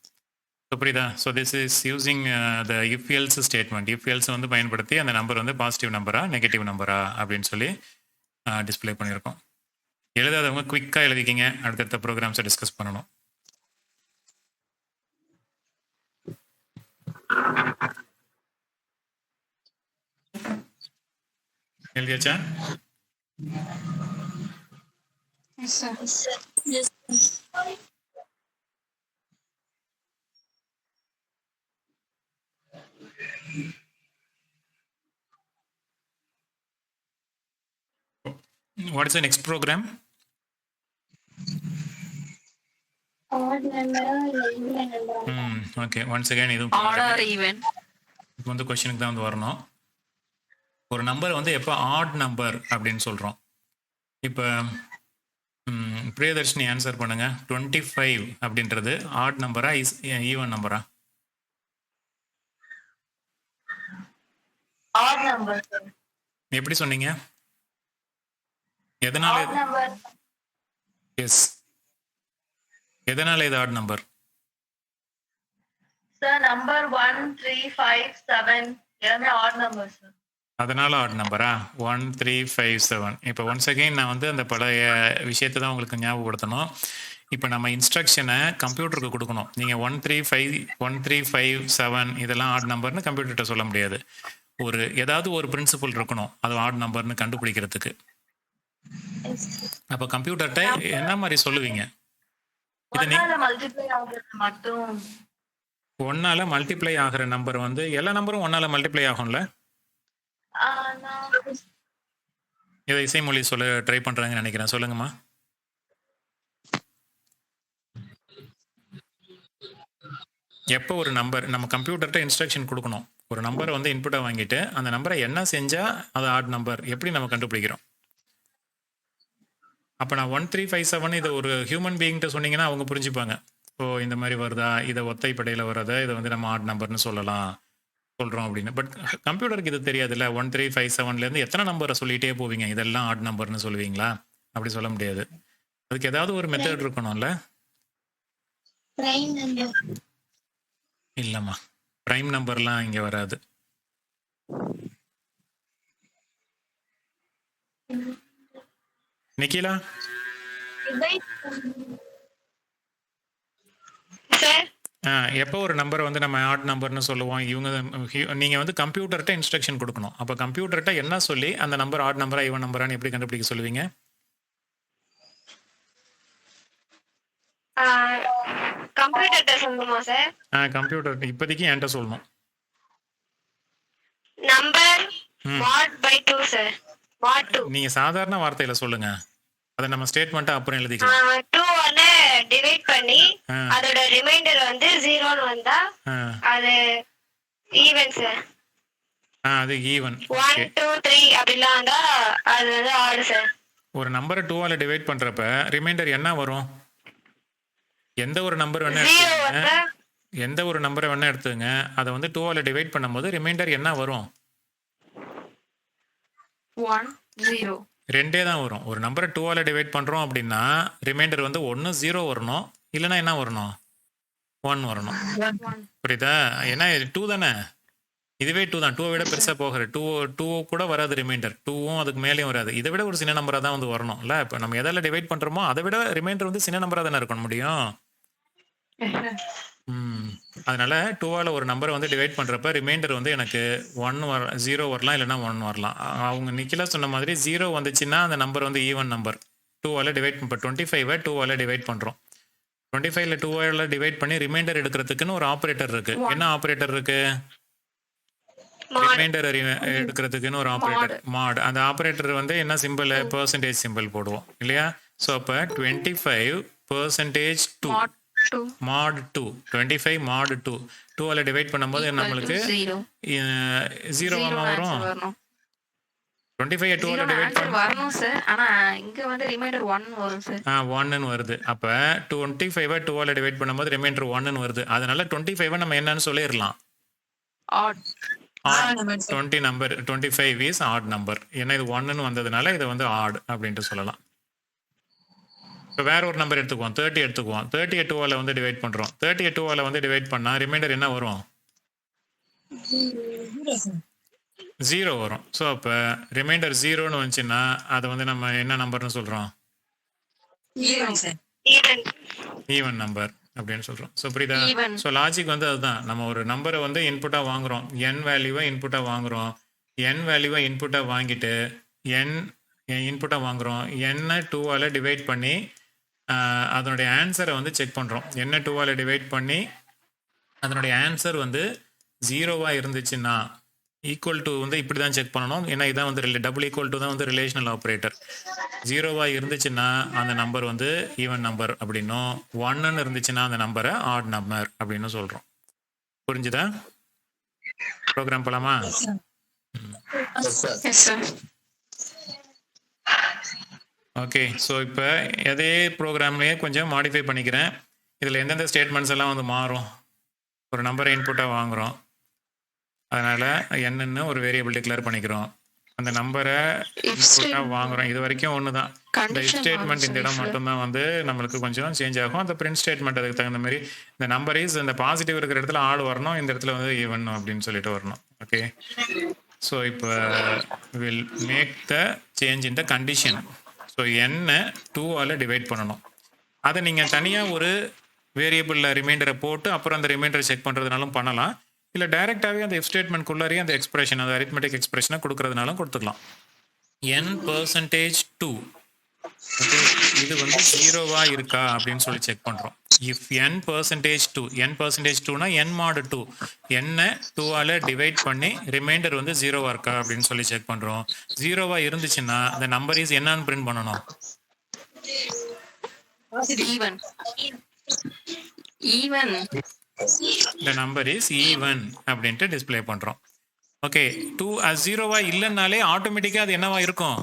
ஸோ புரியுதா? So this is using the if else statement. If else வந்து பயன்படுத்தி அந்த நம்பர் வந்து பாசிட்டிவ் நம்பரா நெகட்டிவ் நம்பரா அப்படின்னு சொல்லி டிஸ்பிளே பண்ணியிருக்கோம். எழுதாதவங்க குவிக்காக எழுதிக்கிங்க, அடுத்தடுத்த ப்ரோக்ராம்ஸை டிஸ்கஸ் பண்ணணும். எழுதியாச்சா? What is the next program? odd number இல்ல even number. Okay, once again இதுவும் ஆட் ஆர் ஈவன். இப்போ வந்து கொஸ்டினுக்கு தான் வந்து வரணும். ஒரு நம்பர் வந்து எப்போ ஆட் நம்பர் அப்படின்னு சொல்கிறோம். இப்போ பிரியதர்ஷினி ஆன்சர் பண்ணுங்க. 25 அப்படின்றது ஆட் நம்பரா இஸ் ஈவன் நம்பரா? Add number sir. எப்படி சொன்னீங்க? எதனால? ஆட் நம்பர் எஸ், எதனால இது ஆட் நம்பர்? சார் நம்பர் 1 3 5 7 எல்லாமே ஆட் நம்பர் சார். அதனால ஆட் நம்பரா? 1 3 5 7. இப்போ ஒன்ஸ் அகைன் நான் வந்து அந்த பழைய விஷயத்தை தான் உங்களுக்கு ஞாபகப்படுத்தணும். இப்போ நம்ம இன்ஸ்ட்ரக்ஷனை கம்ப்யூட்டருக்கு கொடுக்கணும். நீங்கள் 1 3 5 7 இதெல்லாம் ஆட் நம்பர்னு கம்ப்யூட்டர்கிட்ட சொல்ல முடியாது. ஏதாவது ஒரு பிரின்சிபல் இருக்கணும் அது ஆட் நம்பர்னு கண்டுபிடிக்கிறதுக்கு. அப்போ கம்ப்யூட்டர்கிட்ட என்ன மாதிரி சொல்லுவீங்க? இதை ஒன்னால மல்டிப்ளை ஆகுறது மட்டும். ஒன்னால மல்டிப்ளை ஆகிற நம்பர் வந்து எல்லா நம்பரும் ஒன்னால மல்டிப்ளை ஆகும்ல? இதை இசைமொழி சொல்ல ட்ரை பண்றாங்கன்னு நினைக்கிறேன். சொல்லுங்கம்மா. எப்போ ஒரு நம்பர் நம்ம கம்ப்யூட்டர்கிட்ட இன்ஸ்ட்ரக்ஷன் கொடுக்கணும், ஒரு நம்பரை வந்து இன்புட்டாக வாங்கிட்டு அந்த நம்பரை என்ன செஞ்சா அது ஆட் நம்பர் எப்படி நம்ம கண்டுபிடிக்கிறோம்? அப்போ நான் 1 3 5 7 இதை ஒரு ஹியூமன் பீயிங்கிட்ட சொன்னீங்கன்னா அவங்க புரிஞ்சுப்பாங்க. ஓ இந்த மாதிரி வருதா, இதை ஒத்தைப்படையில் வர்றதா, இதை வந்து நம்ம ஆட் நம்பர்னு சொல்கிறோம் அப்படின்னு. பட் கம்ப்யூட்டருக்கு இது தெரியாதுல்ல. 1 3 5 7லேருந்து எத்தனை நம்பரை சொல்லிகிட்டே போவீங்க, இதெல்லாம் ஆட் நம்பர்னு சொல்லுவீங்களா? அப்படி சொல்ல முடியாது. அதுக்கு ஏதாவது ஒரு மெத்தட் இருக்கணும்ல. prime number. இல்லைம்மா, ப்ரைம் நம்பர்லாம் இங்கே வராது. நிக்கிலா, சார் எப்போ ஒரு நம்பரை வந்து நம்ம ஆட் நம்பர்னு சொல்லுவோம்? நீங்கள் வந்து கம்ப்யூட்டர்கிட்ட இன்ஸ்ட்ரக்ஷன் கொடுக்கணும். அப்போ கம்ப்யூட்டர்கிட்ட என்ன சொல்லி அந்த நம்பர் ஆட் நம்பரா ஈவன் நம்பரான்னு எப்படி கண்டுபிடிக்க சொல்லுவீங்க? கம்ப்யூட்டர்ட்ட சொல்லணுமா சார்? கம்ப்யூட்டர் இப்போதைக்கு என்கிட்ட சொல்லணும். Number mod by 2 sir. mod 2. நீங்கள் சாதாரண வார்த்தையில் சொல்லுங்க, அதை நம்ம ஸ்டேட்மெண்ட்டை அப்புறம் எழுதிக்கலாம். 2 ஒன்னு டிவைட் பண்ணி அதோட ரிமைண்டர் வந்து 0ன்னு வந்தா அது ஈவன் சார். அது ஈவன். 1 2 3 அப்படிலாம் வந்தா அது வந்து ஆட் சார். ஒரு நம்பரை 2ஆல் டிவைட் பண்ணுறப்ப ரிமைண்டர் என்ன வரும்? எந்த ஒரு நம்பர் வேணா 0 எடுத்துங்க, வந்தா எந்த ஒரு நம்பரை வேணா எடுத்துங்க, அதை வந்து 2ஆல் டிவைட் பண்ணும்போது ரிமைண்டர் என்ன வரும்? 1 0. ரெண்டே தான் வரும். ஒரு நம்பரை 2ஆல் டிவைட் பண்ணுறோம் அப்படின்னா ரிமைண்டர் வந்து 1 0 வரணும், இல்லைன்னா என்ன வரணும்? 1 வரணும். புரியுதா? ஏன்னா 2 தானே, இதுவே 2 தான். 2 விட பெருசாக போகிற 2 கூட வராது ரிமைண்டர். 2வும் அதுக்கு மேலேயும் வராது. இதை விட ஒரு சின்ன நம்பராக தான் வந்து வரணும் இல்லை? இப்போ நம்ம எதால் டிவைட் பண்ணுறோமோ அதை விட ரிமைண்டர் வந்து சின்ன நம்பராக தானே இருக்கணும் முடியும். அதனால 2ஆல் ஒரு நம்பரை வந்து டிவைட் பண்ணுறப்ப ரிமைண்டர் வந்து எனக்கு 0 வரலாம், இல்லைன்னா 1 வரலாம். அவங்க நிக்கிலா சொன்ன மாதிரி 0 வந்துச்சுன்னா அந்த நம்பர் வந்து ஈவன் நம்பர். 2ஆல் டிவைட் இப்போ 25 2ஆல் டிவைட் பண்ணுறோம். 25ல் 2ஆல் டிவைட் பண்ணி ரிமைண்டர் எடுக்கிறதுக்குன்னு ஒரு ஆப்ரேட்டர் இருக்குது. என்ன ஆப்ரேட்டர் இருக்குது? ரிமைண்டர் எடுக்கிறதுக்குன்னு ஒரு ஆப்ரேட்டர் மாட். அந்த ஆப்ரேட்டர் வந்து என்ன சிம்பிள், பெர்சன்டேஜ் சிம்பிள் போடுவோம் இல்லையா. ஸோ அப்போ 25% 2 2 mod 2 25 mod 2 2ஆல் டிவைட் பண்ணும்போது நம்மளுக்கு 0 ஜீரோவாக வரும். வரணும் 25 2ஆல் டிவைட் ஆன்சர் வரணும் சார். ஆனா இங்க வந்து ரிமைண்டர் 1 வரும் சார். 1ன்னு வருது. அப்போ 25 2ஆல் டிவைட் பண்ணும்போது ரிமைண்டர் 1ன்னு வருது. அதனால 25 நம்ம என்னன்னு சொல்லிடலாம், odd. 20 number 25 is odd number. ஏன்னா இது 1ன்னு வந்ததுனால இதை வந்து ஆட் அப்படின்ட்டு சொல்லலாம். இப்போ வேற ஒரு நம்பர் எடுத்துக்குவோம், 30 எடுத்துக்குவோம். 30 2ஆல் வந்து டிவைட் பண்ணுறோம். 30 2ஆல் வந்து டிவைட் பண்ணால் ரிமைண்டர் என்ன வரும், 0 வரும். ஸோ அப்போ ரிமைண்டர் 0ன்னு வந்துச்சுன்னா அதை வந்து நம்ம என்ன நம்பர்னு சொல்கிறோம், ஈவன் ஈவன் நம்பர் அப்படின்னு சொல்கிறோம். ஸோ புரியுதா. Even. ஸோ லாஜிக் வந்து அதுதான், நம்ம ஒரு நம்பரை வந்து இன்புட்டாக வாங்குகிறோம், என் வேல்யூவை இன்புட்டாக வாங்குகிறோம். என் வேல்யூவை இன்புட்டாக வாங்கிட்டு என் இன்புட்டாக வாங்குகிறோம். என்ன 2ஆல் டிவைட் பண்ணி அதனுடைய ஆன்சரை வந்து செக் பண்ணுறோம். என்ன 2ஆல் டிவைட் பண்ணி அதனுடைய ஆன்சர் வந்து 0வாக இருந்துச்சுன்னா ஈக்குவல் டு வந்து இப்படி தான் செக் பண்ணணும். ஏன்னா இதான் வந்து டபுள் ஈக்குவல் டு தான் வந்து ரிலேஷனல் ஆப்ரேட்டர். 0வாக இருந்துச்சுன்னா அந்த நம்பர் வந்து ஈவன் நம்பர் அப்படின்னும், 1ன்னு இருந்துச்சுன்னா அந்த நம்பரை ஆட் நம்பர் அப்படின்னு சொல்கிறோம். புரிஞ்சுதா. ப்ரோக்ராம் போலாமா. S sir. ஓகே. ஸோ இப்போ அதே ப்ரோக்ராம்லேயே கொஞ்சம் மாடிஃபை பண்ணிக்கிறேன். இதில் எந்தெந்த ஸ்டேட்மெண்ட்ஸ் எல்லாம் வந்து மாறும். ஒரு நம்பரை இன்புட்டாக வாங்குகிறோம், அதனால் என்னன்னு ஒரு வேரியபிள் டிக்ளேர் பண்ணிக்கிறோம். அந்த நம்பரை இன்புட்டாக வாங்குகிறோம். இது வரைக்கும் ஒன்று தான். இந்த இஃப் ஸ்டேட்மெண்ட் இந்த இடம் மட்டும்தான் வந்து நம்மளுக்கு கொஞ்சம் சேஞ்ச் ஆகும். அந்த பிரிண்ட் ஸ்டேட்மெண்ட் அதுக்கு தகுந்த மாதிரி இந்த நம்பர் இஸ் இந்த பாசிட்டிவ் இருக்கிற இடத்துல ஆள் வரணும், இந்த இடத்துல வந்து ஈவன் அப்படின்னு சொல்லிட்டு வரணும். ஓகே. ஸோ இப்போ will make the change in the condition. So என்ன 2ஆல் டிவைட் பண்ணணும். அதை நீங்கள் தனியாக ஒரு வேரியபிளில் ரிமைண்டரை போட்டு அப்புறம் அந்த ரிமைண்டரை செக் பண்ணுறதுனாலும் பண்ணலாம். இல்லை டைரெக்டாகவே அந்த எஃப் ஸ்டேட்மெண்ட்குள்ளாரையே அந்த எக்ஸ்பிரஷன், அந்த அரித்மெட்டிக் எக்ஸ்பிரஷனை கொடுக்கறதுனாலும் கொடுத்துக்கலாம். n%2 ஓகே, இது வந்து 0வா இருக்கா அப்படின்னு சொல்லி செக் பண்ணுறோம். இஃப் n%2 n%2னா n mod 2 என்ன 2ஆல் டிவைட் பண்ணி ரிமைண்டர் வந்து 0வா இருக்கா அப்படின்னு சொல்லி செக் பண்ணுறோம். 0வா இருந்துச்சுன்னா அந்த நம்பர் இஸ் என்னன்னு பிரிண்ட் பண்ணணும், ஈவன். ஈவன். இந்த நம்பர் இஸ் ஈவன் அப்படின்ட்டு டிஸ்பிளே பண்ணுறோம். ஓகே. 0வா இல்லைன்னாலே ஆட்டோமேட்டிக்காக அது என்னவா இருக்கும்,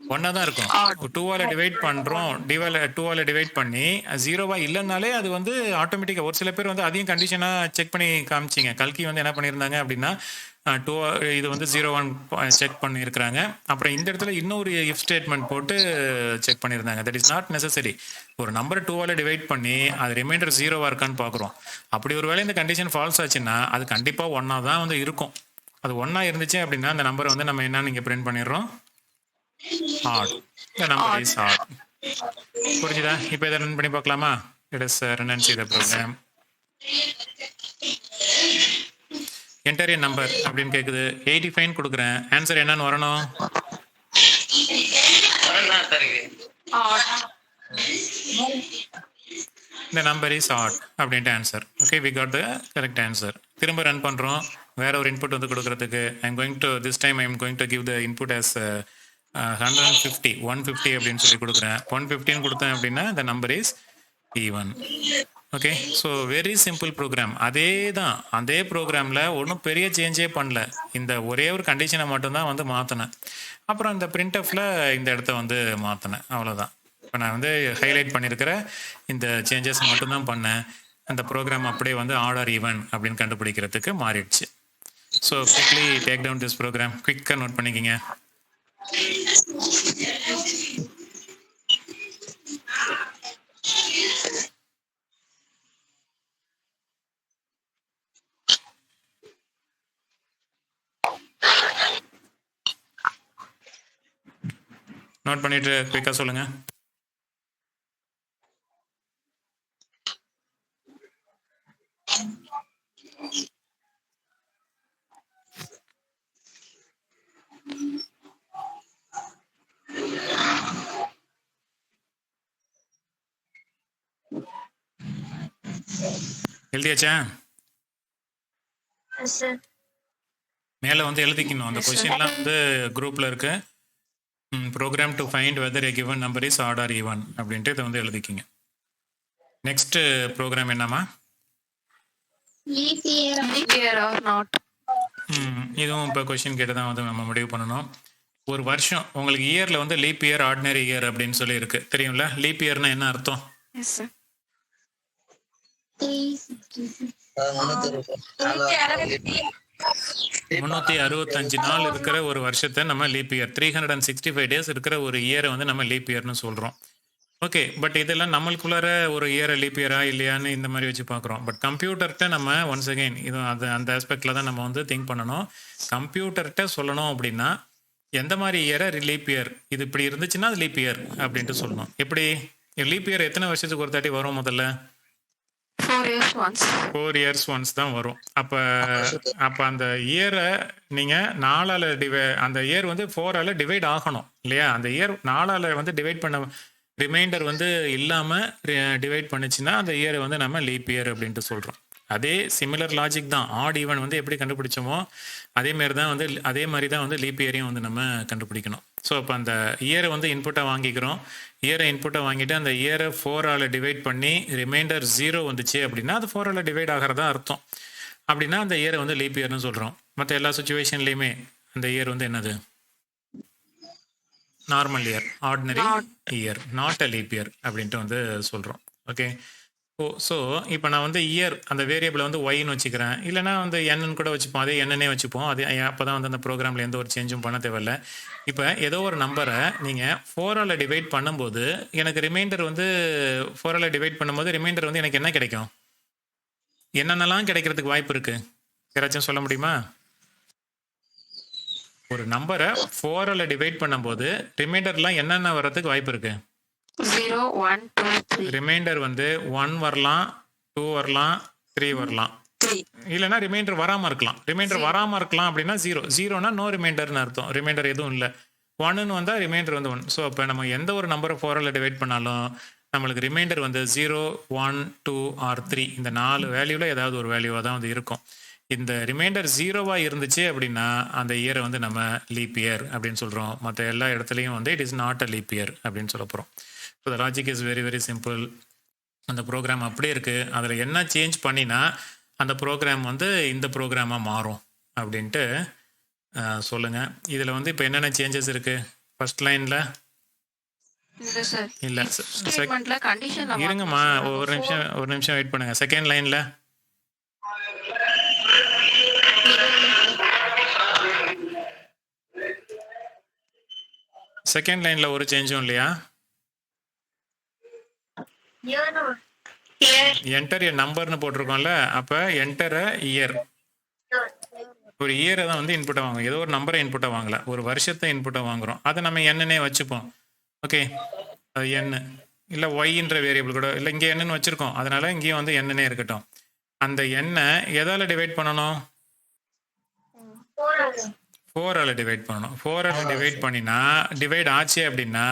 1ஆ தான் இருக்கும். 2ஆல் டிவைட் பண்ணுறோம், 2ஆல் டிவைட் பண்ணி 0வா இல்லைன்னாலே அது வந்து ஆட்டோமேட்டிக்காக. ஒரு சில பேர் வந்து அதையும் கண்டிஷனாக செக் பண்ணி காமிச்சிங்க. கல்கி வந்து என்ன பண்ணியிருந்தாங்க அப்படின்னா 2 இது வந்து 0-1 செக் பண்ணியிருக்கிறாங்க. அப்புறம் இந்த இடத்துல இன்னொரு இஃப் ஸ்டேட்மெண்ட் போட்டு செக் பண்ணியிருந்தாங்க. That is not necessary. ஒரு நம்பர் 2ஆல் டிவைட் பண்ணி அது ரிமைண்டர் 0வா இருக்கான்னு பார்க்குறோம். அப்படி ஒரு வேளை இந்த கண்டிஷன் ஃபால்ஸ் ஆச்சுன்னா அது கண்டிப்பாக 1ஆ தான் வந்து இருக்கும். அது 1ஆ இருந்துச்சு அப்படின்னா அந்த நம்பரை வந்து நம்ம என்னன்னு இங்கே பிரிண்ட் பண்ணிடுறோம், add. The number is odd. புரிஞ்சுதா. இப்போ இதை ரன் பண்ணி பார்க்கலாமா. Let us run and see the program. Enter a number அப்படின்னு கேட்குது. 85 கொடுக்குறேன். ஆன்சர் என்னன்னு வரணும், the number is odd அப்படின்ட்டு answer. Okay, we got the correct answer. திரும்ப ரன் பண்ணுறோம். வேற ஒரு இன்புட் வந்து கொடுக்கறதுக்கு this time I am going to give the input as 150 அப்படின்னு சொல்லி கொடுக்குறேன். 150 கொடுத்தேன் அப்படின்னா the number is even. Okay. So very simple program. அதே ப்ரோக்ராமில் ஒன்றும் பெரிய சேஞ்சே பண்ணல. இந்த ஒரே ஒரு கண்டிஷனை மட்டும்தான் வந்து மாற்றினேன். அப்புறம் இந்த பிரிண்ட்எஃப்ல இந்த இடத்த வந்து மாற்றினேன், அவ்வளோதான். இப்போ நான் வந்து ஹைலைட் பண்ணியிருக்கிற இந்த சேஞ்சஸ் மட்டும்தான் பண்ணேன். அந்த ப்ரோக்ராம் அப்படியே வந்து ஆர்டர் ஈவன் அப்படின்னு கண்டுபிடிக்கிறதுக்கு மாறிடுச்சு. So quickly take down this program. குவிக்காக நோட் பண்ணிக்கிங்க. நோட் பண்ணிட்டு குயிக்காக சொல்லுங்க. எழுதியாச்சா? Yes, sir. மேலே வந்து எழுதிக்கணும். அந்த கொஷின்லாம் வந்து குரூப்பில் இருக்கு. Program to find whether a given number is odd or even அப்படின்ட்டு இதை வந்து எழுதிக்கிங்க. நெக்ஸ்ட் ப்ரோக்ராம் என்னம்மா? Leap year leap year or not. இதுவும் இப்போ கொஷின் கேட்டு தான் வந்து நம்ம முடிவு பண்ணணும். ஒரு வருஷம் உங்களுக்கு இயரில் வந்து லீப் இயர், ஆர்டினரி இயர் அப்படின்னு சொல்லி இருக்கு தெரியும்ல? லீப் இயர்னா என்ன அர்த்தம்? Yes sir. 365 நாள் இருக்கிற ஒரு வருஷத்தை நம்ம லீப் இயர், 365 டேஸ் இருக்கிற ஒரு இயரை வந்து நம்ம லீப் இயர்னு சொல்கிறோம். ஓகே, பட் இதெல்லாம் நம்மளுக்குள்ளார ஒரு இயரை லீப் இயரா இல்லையான்னு இந்த மாதிரி வச்சு பார்க்குறோம். பட் கம்ப்யூட்டர்கிட்ட நம்ம ஒன்ஸ் அகெயின் இது அந்த ஆஸ்பெக்டில் தான் நம்ம வந்து திங்க் பண்ணணும். கம்ப்யூட்டர்கிட்ட சொல்லணும் அப்படின்னா எந்த மாதிரி இயரை லீப் இயர், இது இப்படி இருந்துச்சுன்னா அது லீப் இயர் அப்படின்ட்டு சொல்லணும். எப்படி லீப் இயர் எத்தனை வருஷத்துக்கு ஒரு தாட்டி வரும்? முதல்ல 4 years once. 4 years ஒன்ஸ் தான் வரும். அப்போ அந்த இயரை நீங்கள் 4ஆல் அந்த இயர் வந்து 4ஆல் டிவைட் ஆகணும் இல்லையா? அந்த இயர் 4ஆல் வந்து டிவைட் பண்ண ரிமைண்டர் வந்து இல்லாமல் டிவைட் பண்ணுச்சுன்னா அந்த இயரை வந்து நம்ம லீப் இயர் அப்படின்ட்டு சொல்கிறோம். அதே சிமிலர் லாஜிக் தான். ஆட் ஈவன் வந்து எப்படி கண்டுபிடிச்சோமோ அதே மாதிரி தான் வந்து லீப் இயரையும் வந்து நம்ம கண்டுபிடிக்கணும். ஸோ அப்போ அந்த இயரை வந்து இன்புட்டாக வாங்கிக்கிறோம். இயரை இன்புட்டாக வாங்கிட்டு அந்த இயரை 4ஆல் டிவைட் பண்ணி ரிமைண்டர் 0 வந்துச்சு அப்படின்னா அது 4ஆல் டிவைட் ஆகிறதா அர்த்தம். அப்படின்னா அந்த இயரை வந்து லீப் இயர்னு சொல்கிறோம். மற்ற எல்லா சுச்சுவேஷன்லேயுமே அந்த இயர் வந்து என்னது? Normal year, ordinary year, not a leap year அப்படின்ட்டு வந்து சொல்கிறோம். ஓகே, ஸோ இப்போ நான் வந்து இயர் அந்த வேரியபிளை வந்து ஒய்ன்னு வச்சுக்கிறேன், இல்லைனா வந்து என்னன்னு கூட வச்சுப்போம். அதே என்னன்னே வச்சுப்போம். அது அப்போ தான் வந்து அந்த ப்ரோக்ராமில் எந்த ஒரு சேஞ்சும் பண்ண தேவையில்லை. இப்போ ஏதோ ஒரு நம்பரை நீங்கள் 4ஆல் டிவைட் பண்ணும்போது எனக்கு ரிமைண்டர் வந்து 4ஆல் டிவைட் பண்ணும்போது ரிமைண்டர் வந்து எனக்கு என்ன கிடைக்கும்? என்னென்னலாம் கிடைக்கிறதுக்கு வாய்ப்பு இருக்குது? யாராச்சும் சொல்ல முடியுமா? ஒரு நம்பரை 4ஆல் டிவைட் பண்ணும்போது ரிமைண்டர்லாம் என்னென்ன வர்றதுக்கு வாய்ப்பு இருக்குது? 0, 1, 2, 3. ரிமைண்டர் வந்து 1 வரலாம், 2 வரலாம், 3 வரலாம், இல்லைனா ரிமைண்டர் வராமல் இருக்கலாம். ரிமைண்டர் வராமல் இருக்கலாம் அப்படின்னா 0னா நோ ரிமைண்டர்னு அர்த்தம். ரிமைண்டர் எதுவும் இல்லை. 1ன்னு வந்தால் ரிமைண்டர் வந்து 1. ஸோ அப்போ நம்ம எந்த ஒரு நம்பரை 4ஆல் டிவைட் பண்ணாலும் நம்மளுக்கு ரிமைண்டர் வந்து 0, 1, 2 ஆர் 3 இந்த 4 வேல்யூவில் ஏதாவது ஒரு வேல்யூவாக தான் வந்து இருக்கும். இந்த ரிமைண்டர் 0வாக இருந்துச்சு அப்படின்னா அந்த இயரை வந்து நம்ம லீப் இயர் அப்படின்னு சொல்கிறோம். மற்ற எல்லா இடத்துலையும் வந்து it is not a leap year அப்படின்னு சொல்ல போகிறோம். So the logic is very very simple. அந்த ப்ரோக்ராம் அப்படியே இருக்குது. அதில் என்ன சேஞ்ச் பண்ணினா அந்த ப்ரோக்ராம் வந்து இந்த ப்ரோக்ராமாக மாறும் அப்படின்ட்டு சொல்லுங்கள். இதில் வந்து இப்போ என்னென்ன சேஞ்சஸ் இருக்குது? ஃபர்ஸ்ட் லைனில் இல்லை, ஸ்டேட்மென்ட்ல கண்டிஷன் இருங்கம்மா, ஒரு நிமிஷம் வெயிட் பண்ணுங்கள். செகண்ட் லைனில் ஒரு சேஞ்சும் இல்லையா? என்டர் எ நம்பர்னு போட்டிருக்கோம்ல, அப்போ என்டர் அ இயர். ஒரு இயரை தான் வந்து இன்புட்டை வாங்குவோம். ஏதோ ஒரு நம்பரை இன்புட்டை வாங்கல, ஒரு வருஷத்தை இன்புட்டை வாங்குகிறோம். அதை நம்ம என்னன்னே வச்சுப்போம். ஓகே, அது என்ன இல்லை ஒய்ன்ற வேரியபிள் கூட இல்லை, இங்கே என்னன்னு வச்சுருக்கோம், அதனால் இங்கேயும் வந்து என்னன்னே இருக்கட்டும். அந்த எண்ணை எதால் டிவைட் பண்ணணும்? 4ஆல் டிவைட் பண்ணணும். 4ஆல் டிவைட் பண்ணினா டிவைட் ஆச்சு அப்படின்னா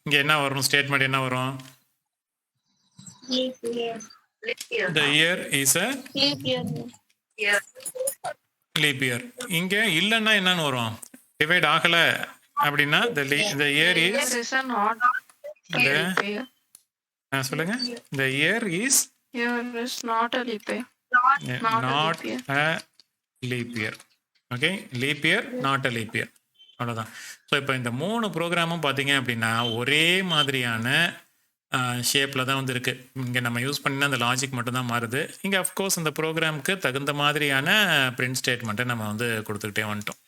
இங்கே என்ன வரும்? ஸ்டேட்மெண்ட் என்ன வரும்? The year is a leap year. இங்கே இல்லைன்னா என்னன்னு வரும்? டிவைட் ஆகலை அப்படின்னா the year is சொல்லுங்க. The year is not a leap year. not a leap year. Okay, leap year, not a leap year, அவ்வளோதான். ஸோ இப்போ இந்த 3 ப்ரோக்ராமும் பார்த்தீங்க அப்படின்னா ஒரே மாதிரியான ஷேப்பில் தான் வந்து இருக்குது. இங்கே நம்ம யூஸ் பண்ணினா அந்த லாஜிக் மட்டும்தான் மாறுது. இங்கே அஃப்கோர்ஸ் இந்த ப்ரோக்ராமுக்கு தகுந்த மாதிரியான பிரிண்ட் ஸ்டேட்மெண்ட்டை நம்ம வந்து கொடுத்துக்கிட்டே வந்துட்டோம்.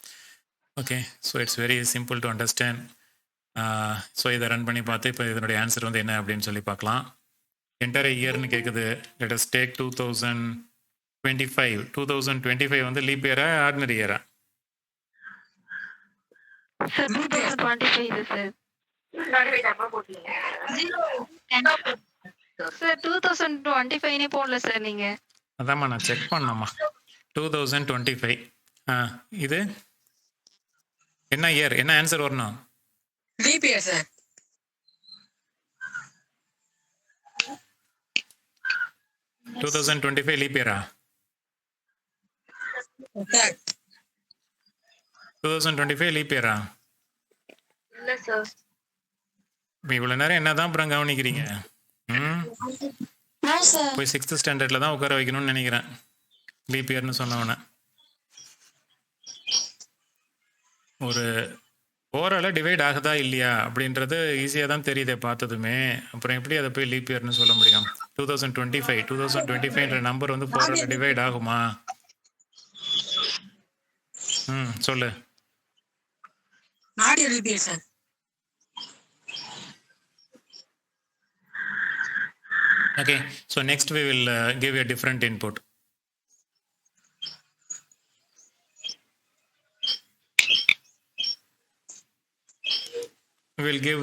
Okay, so it's very simple to understand. So இதை ரன் பண்ணி பார்த்து இப்போ இதனுடைய ஆன்சர் வந்து என்ன அப்படின்னு சொல்லி பார்க்கலாம். என்டர் இயர்னு கேட்குது. Let us take 2025. 2025 வந்து லீப் இயரா ஆர்டினரி இயரா? 2025 சார். சார் 2025 போடல சார் நீங்க. அதாம்மா நான் செக் பண்ணோம்மா. 2025. இது என்ன இயர்? என்ன ஆன்சர் வரணும்? Leap year sir. 2025 லீப் இயரா? 2025 லீப் இயரா? இல்ல சார். இப்போ இவ்வளோ நேரம் என்ன தான் அப்புறம் கவனிக்கிறீங்க? ம், நோ சார். போய் 6th ஸ்டாண்டர்டில் தான் உட்கார வைக்கணும்னு நினைக்கிறேன். லீப் இயர்னு சொன்னவொன்னே ஒரு ஓவராலாக டிவைட் ஆகுதா இல்லையா அப்படின்றது ஈஸியாக தான் தெரியுதே பார்த்ததுமே. அப்புறம் எப்படி அதை போய் லீப் இயர்னு சொல்ல முடியும்? 2025 நம்பர் வந்து 4ஆல் டிவைட் ஆகுமா? ம், சொல்லு. Not repeat sir. Okay, so next we will give you a different input. We will give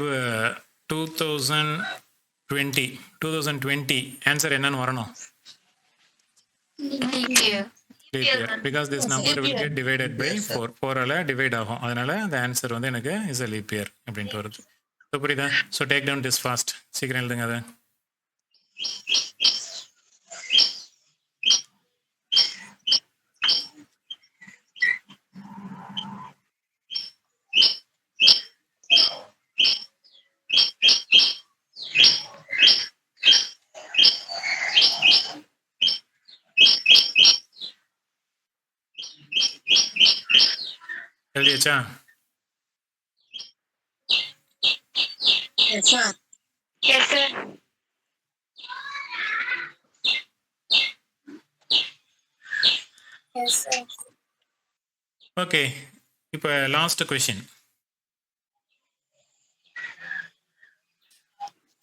2020 answer என்னன்னு வரணும்? Leap year. Leap year. Because this number will get divided by 4. 4ஆல divide ஆகும். அதனால the answer வந்து எனக்கு is a leap year அப்படின்ட்டு வருது. So புரியுதா? So take down this fast. சீக்கிரம் எழுதுங்க அதை. எழுதியாச்சா? Yes sir. Yes sir. Yes sir. Okay, இப்போ லாஸ்ட் கொஷின்.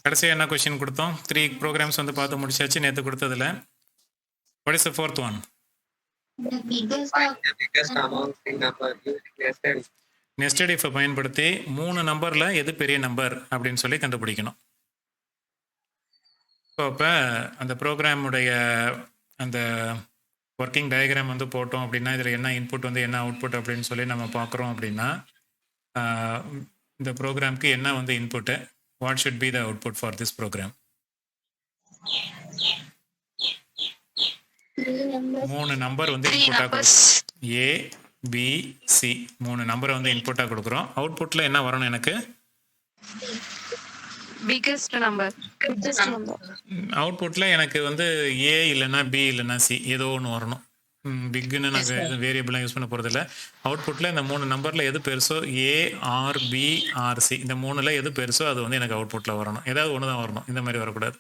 கடைசியாக என்ன கொஷின் கொடுத்தோம்? 3 ப்ரோக்ராம்ஸ் வந்து பார்த்து முடிச்சாச்சு நேற்று கொடுத்ததில். What is the 4th one? Find the biggest among the number using nested. Nested இஃபை பயன்படுத்தி 3 நம்பரில் எது பெரிய நம்பர் அப்படின்னு சொல்லி கண்டுபிடிக்கணும். ஸோ அப்போ அந்த ப்ரோக்ராமுடைய அந்த ஒர்க்கிங் டயக்ராம் வந்து போட்டோம் அப்படின்னா இதில் என்ன இன்புட் வந்து என்ன அவுட்புட் அப்படின்னு சொல்லி நம்ம பார்க்குறோம் அப்படின்னா இந்த ப்ரோக்ராம்க்கு என்ன வந்து input, what should be the output for this program. 3 number வந்து இன்புட்டாக கொடுக்கும். ஏ பி சி 3 நம்பரை வந்து இன்புட்டாக கொடுக்குறோம். அவுட்புட்டில் என்ன வரணும் எனக்கு? Biggest number. அவுட்புட்டில் எனக்கு வந்து ஏ இல்லைன்னா பி இல்லைன்னா சி ஏதோ ஒன்று வரணும். பிக்குன்னு நான் வேரியபிளாக யூஸ் பண்ண போகிறதில்ல. அவுட்புட்டில் இந்த 3 நம்பரில் எது பெருசோ A or B or C இந்த 3ல் எது பெருசோ அது வந்து எனக்கு அவுட்புட்டில் வரணும். ஏதாவது ஒன்று தான் வரணும், இந்த மாதிரி வரக்கூடாது.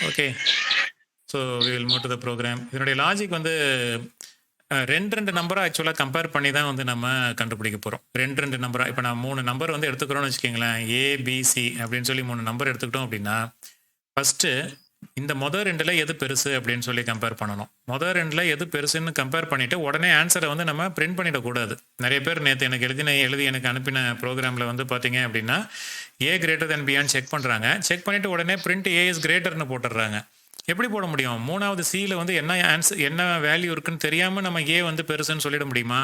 Okay, so we will move to the program. இதனுடைய லாஜிக் வந்து 2 நம்பரை ஆக்சுவலாக கம்பேர் பண்ணி தான் வந்து நம்ம கண்டுபிடிக்க போகிறோம். 2 நம்பராக இப்போ நான் 3 நம்பர் வந்து எடுத்துக்கிறோன்னு வச்சுக்கிங்களேன். ஏபிசி அப்படின்னு சொல்லி 3 நம்பர் எடுத்துக்கிட்டோம் அப்படின்னா ஃபஸ்ட்டு இந்த மொதல் 2ல் எது பெருசு அப்படின்னு சொல்லி கம்பேர் பண்ணணும். மொதல் 2ல் எது பெருசுன்னு கம்பேர் பண்ணிவிட்டு உடனே ஆன்சரை வந்து நம்ம பிரிண்ட் பண்ணிடக்கூடாது. நிறைய பேர் நேற்று எனக்கு எழுதி எனக்கு அனுப்பின ப்ரோக்ராமில் வந்து பார்த்தீங்க அப்படின்னா ஏ கிரேட்டர் தென் பியான்னு செக் பண்ணுறாங்க. செக் பண்ணிவிட்டு உடனே பிரிண்ட் ஏ இஸ் கிரேட்டர்னு போட்டுடுறாங்க. எப்படி போட முடியும்? 3வது சியில் வந்து என்ன ஆன்சர் என்ன வேல்யூ இருக்குன்னு தெரியாமல் நம்ம ஏ வந்து பெருசுன்னு சொல்லிட முடியுமா?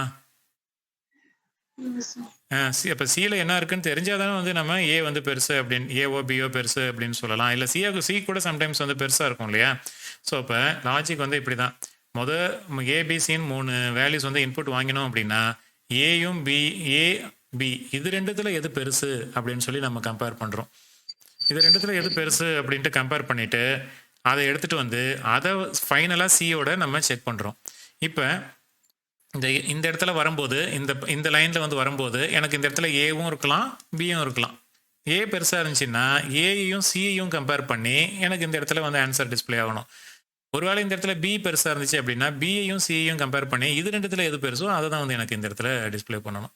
அப்போ சியில் என்ன இருக்குன்னு தெரிஞ்சால் தானே வந்து நம்ம ஏ வந்து பெருசு அப்படின்னு ஏஓ பிஓ பெருசு அப்படின்னு சொல்லலாம். இல்லை சி கூட சம்டைம்ஸ் வந்து பெருசாக இருக்கும் இல்லையா? ஸோ இப்போ லாஜிக் வந்து இப்படி தான். ஏபிசின்னு 3 வேல்யூஸ் வந்து இன்புட் வாங்கினோம் அப்படின்னா ஏயும் பி இது 2த்தில் எது பெருசு அப்படின்னு சொல்லி நம்ம கம்பேர் பண்ணுறோம். இது 2த்தில் எது பெருசு அப்படின்ட்டு கம்பேர் பண்ணிவிட்டு அதை எடுத்துகிட்டு வந்து அதை ஃபைனலாக சியோட நம்ம செக் பண்ணுறோம். இப்போ இந்த இடத்துல வரும்போது இந்த லைனில் வந்து வரும்போது எனக்கு இந்த இடத்துல ஏவும் இருக்கலாம் பியும் இருக்கலாம். ஏ பெருசாக இருந்துச்சுன்னா ஏயையும் சியையும் கம்பேர் பண்ணி எனக்கு இந்த இடத்துல வந்து ஆன்சர் டிஸ்பிளே ஆகணும். ஒருவேளை இந்த இடத்துல பி பெருசாக இருந்துச்சு அப்படின்னா பியையும் சியையும் கம்பேர் பண்ணி இது 2த்தில் எது பெருசோ அதை தான் வந்து எனக்கு இந்த இடத்துல டிஸ்பிளே பண்ணணும்.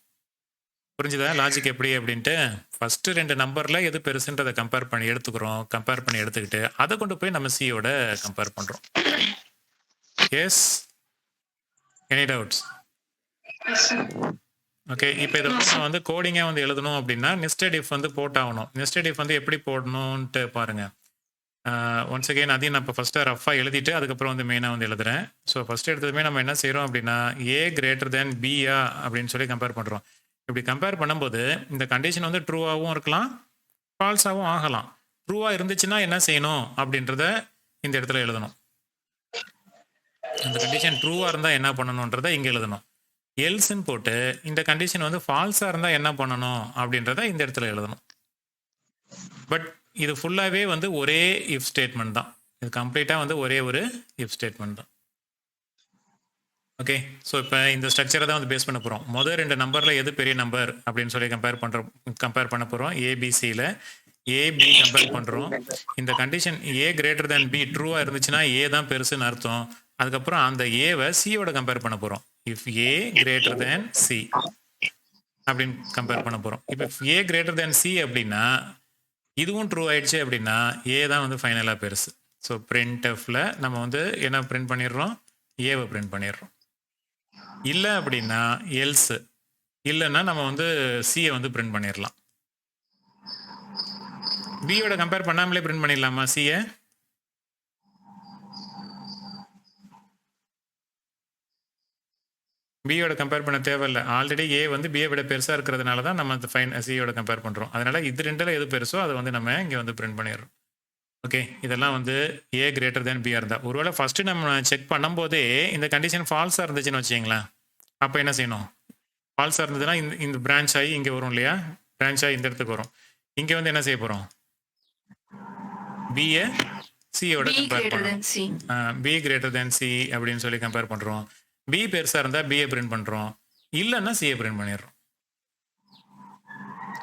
புரிஞ்சுதா லாஜிக் எப்படி அப்படின்ட்டு? ஃபஸ்ட்டு 2 நம்பரில் எது பெருசுன்றதை கம்பேர் பண்ணி எடுத்துக்கிட்டு அதை கொண்டு போய் நம்ம சியோட கம்பேர் பண்ணுறோம். S, any doubts? ஓகே, இப்போ இதை வந்து கோடிங்காக வந்து எழுதணும் அப்படின்னா நெஸ்டட் இஃப் வந்து போட்டாகணும். நெஸ்டட் இஃப் வந்து எப்படி போடணுன்ட்டு பாருங்கள். ஒன்ஸ் அகெயின் அதையும் நான் இப்போ ஃபஸ்ட்டு ரஃபாக எழுதிட்டு அதுக்கப்புறம் வந்து மெயினாக வந்து எழுதுறேன். ஸோ ஃபஸ்ட்டு எடுத்ததுமே நம்ம என்ன செய்கிறோம் அப்படின்னா ஏ கிரேட்டர் தேன் பியா அப்படின்னு சொல்லி கம்பேர் பண்ணுறோம். இப்படி கம்பேர் பண்ணும்போது இந்த கண்டிஷன் வந்து ட்ரூவாகவும் இருக்கலாம் ஃபால்ஸாகவும் ஆகலாம். ட்ரூவாக இருந்துச்சுன்னா என்ன செய்யணும் அப்படின்றத இந்த இடத்துல எழுதணும். அந்த கண்டிஷன் ட்ரூவாக இருந்தால் என்ன பண்ணணுன்றதை இங்கே எழுதணும். எல்ஸ்ன்னு போட்டு இந்த கண்டிஷன் வந்து ஃபால்ஸாக இருந்தால் என்ன பண்ணணும் அப்படின்றத இந்த இடத்துல எழுதணும். பட் இது ஃபுல்லாகவே வந்து ஒரே இஃப் ஸ்டேட்மெண்ட் தான். இது கம்ப்ளீட்டாக வந்து ஒரே ஒரு இஃப் ஸ்டேட்மெண்ட் தான். ஓகே, ஸோ இப்போ இந்த ஸ்ட்ரக்சரை தான் வந்து பேஸ் பண்ண போகிறோம். முதல் 2 நம்பரில் எது பெரிய நம்பர் அப்படின்னு சொல்லி கம்பேர் பண்ண போகிறோம். ஏபிசியில் ஏபி கம்பேர் பண்ணுறோம். இந்த condition A greater than B ட்ரூவாக இருந்துச்சுன்னா ஏ தான் பெருசுன்னு அர்த்தம். அதுக்கப்புறம் அந்த ஏவை சியோட கம்பேர் பண்ண போகிறோம். If A greater than C அப்படின்னு கம்பேர் பண்ண போகிறோம். இப்போ ஏ கிரேட்டர் தேன் சி அப்படின்னா இதுவும் ட்ரூ ஆயிடுச்சு அப்படின்னா ஏ தான் வந்து ஃபைனலாக பெருசு. ஸோ printfல நம்ம வந்து என்ன பிரிண்ட் பண்ணிடுறோம், ஏவை பிரிண்ட் பண்ணிடுறோம். இல்லை அப்படின்னா எல்ஸ் இல்லைன்னா நம்ம வந்து சியை வந்து பிரிண்ட் பண்ணிடலாம். பியோட கம்பேர் பண்ணாமலே பிரிண்ட் பண்ணிடலாமா சியை? பியோட கம்பேர் பண்ண தேவையில்லை. ஆல்ரெடி ஏ வந்து பியை விட பெருசாக இருக்கிறதுனால தான் நம்ம அந்த சியோட கம்பேர் பண்ணுறோம். அதனால இது ரெண்டில் எது பெருசோ அதை வந்து நம்ம இங்கே வந்து பிரிண்ட் பண்ணிடுறோம். ஓகே, இதெல்லாம் வந்து ஏ கிரேட்டர் தேன் பியாக இருந்தால். ஒருவேளை ஃபஸ்ட்டு நம்ம செக் பண்ணும்போதே இந்த கண்டிஷன் ஃபால்ஸாக இருந்துச்சுன்னு வச்சிங்களேன், அப்போ என்ன செய்யணும்? ஃபால்ஸாக இருந்ததுன்னா இந்த பிரான்ச் ஆகி இங்கே வரும் இல்லையா, பிரான்ச் ஆகி இந்த இடத்துக்கு வரும். இங்கே வந்து என்ன செய்ய போகிறோம், பிஏ சியோட கம்பேர் பண்ணுறோம். பி கிரேட்டர் தேன் சி அப்படின்னு சொல்லி கம்பேர் பண்ணுறோம். பி பெருசாக இருந்தால் பிஏ பிரிண்ட் பண்ணுறோம், இல்லைன்னா சிஏ பிரிண்ட் பண்ணிடுறோம்.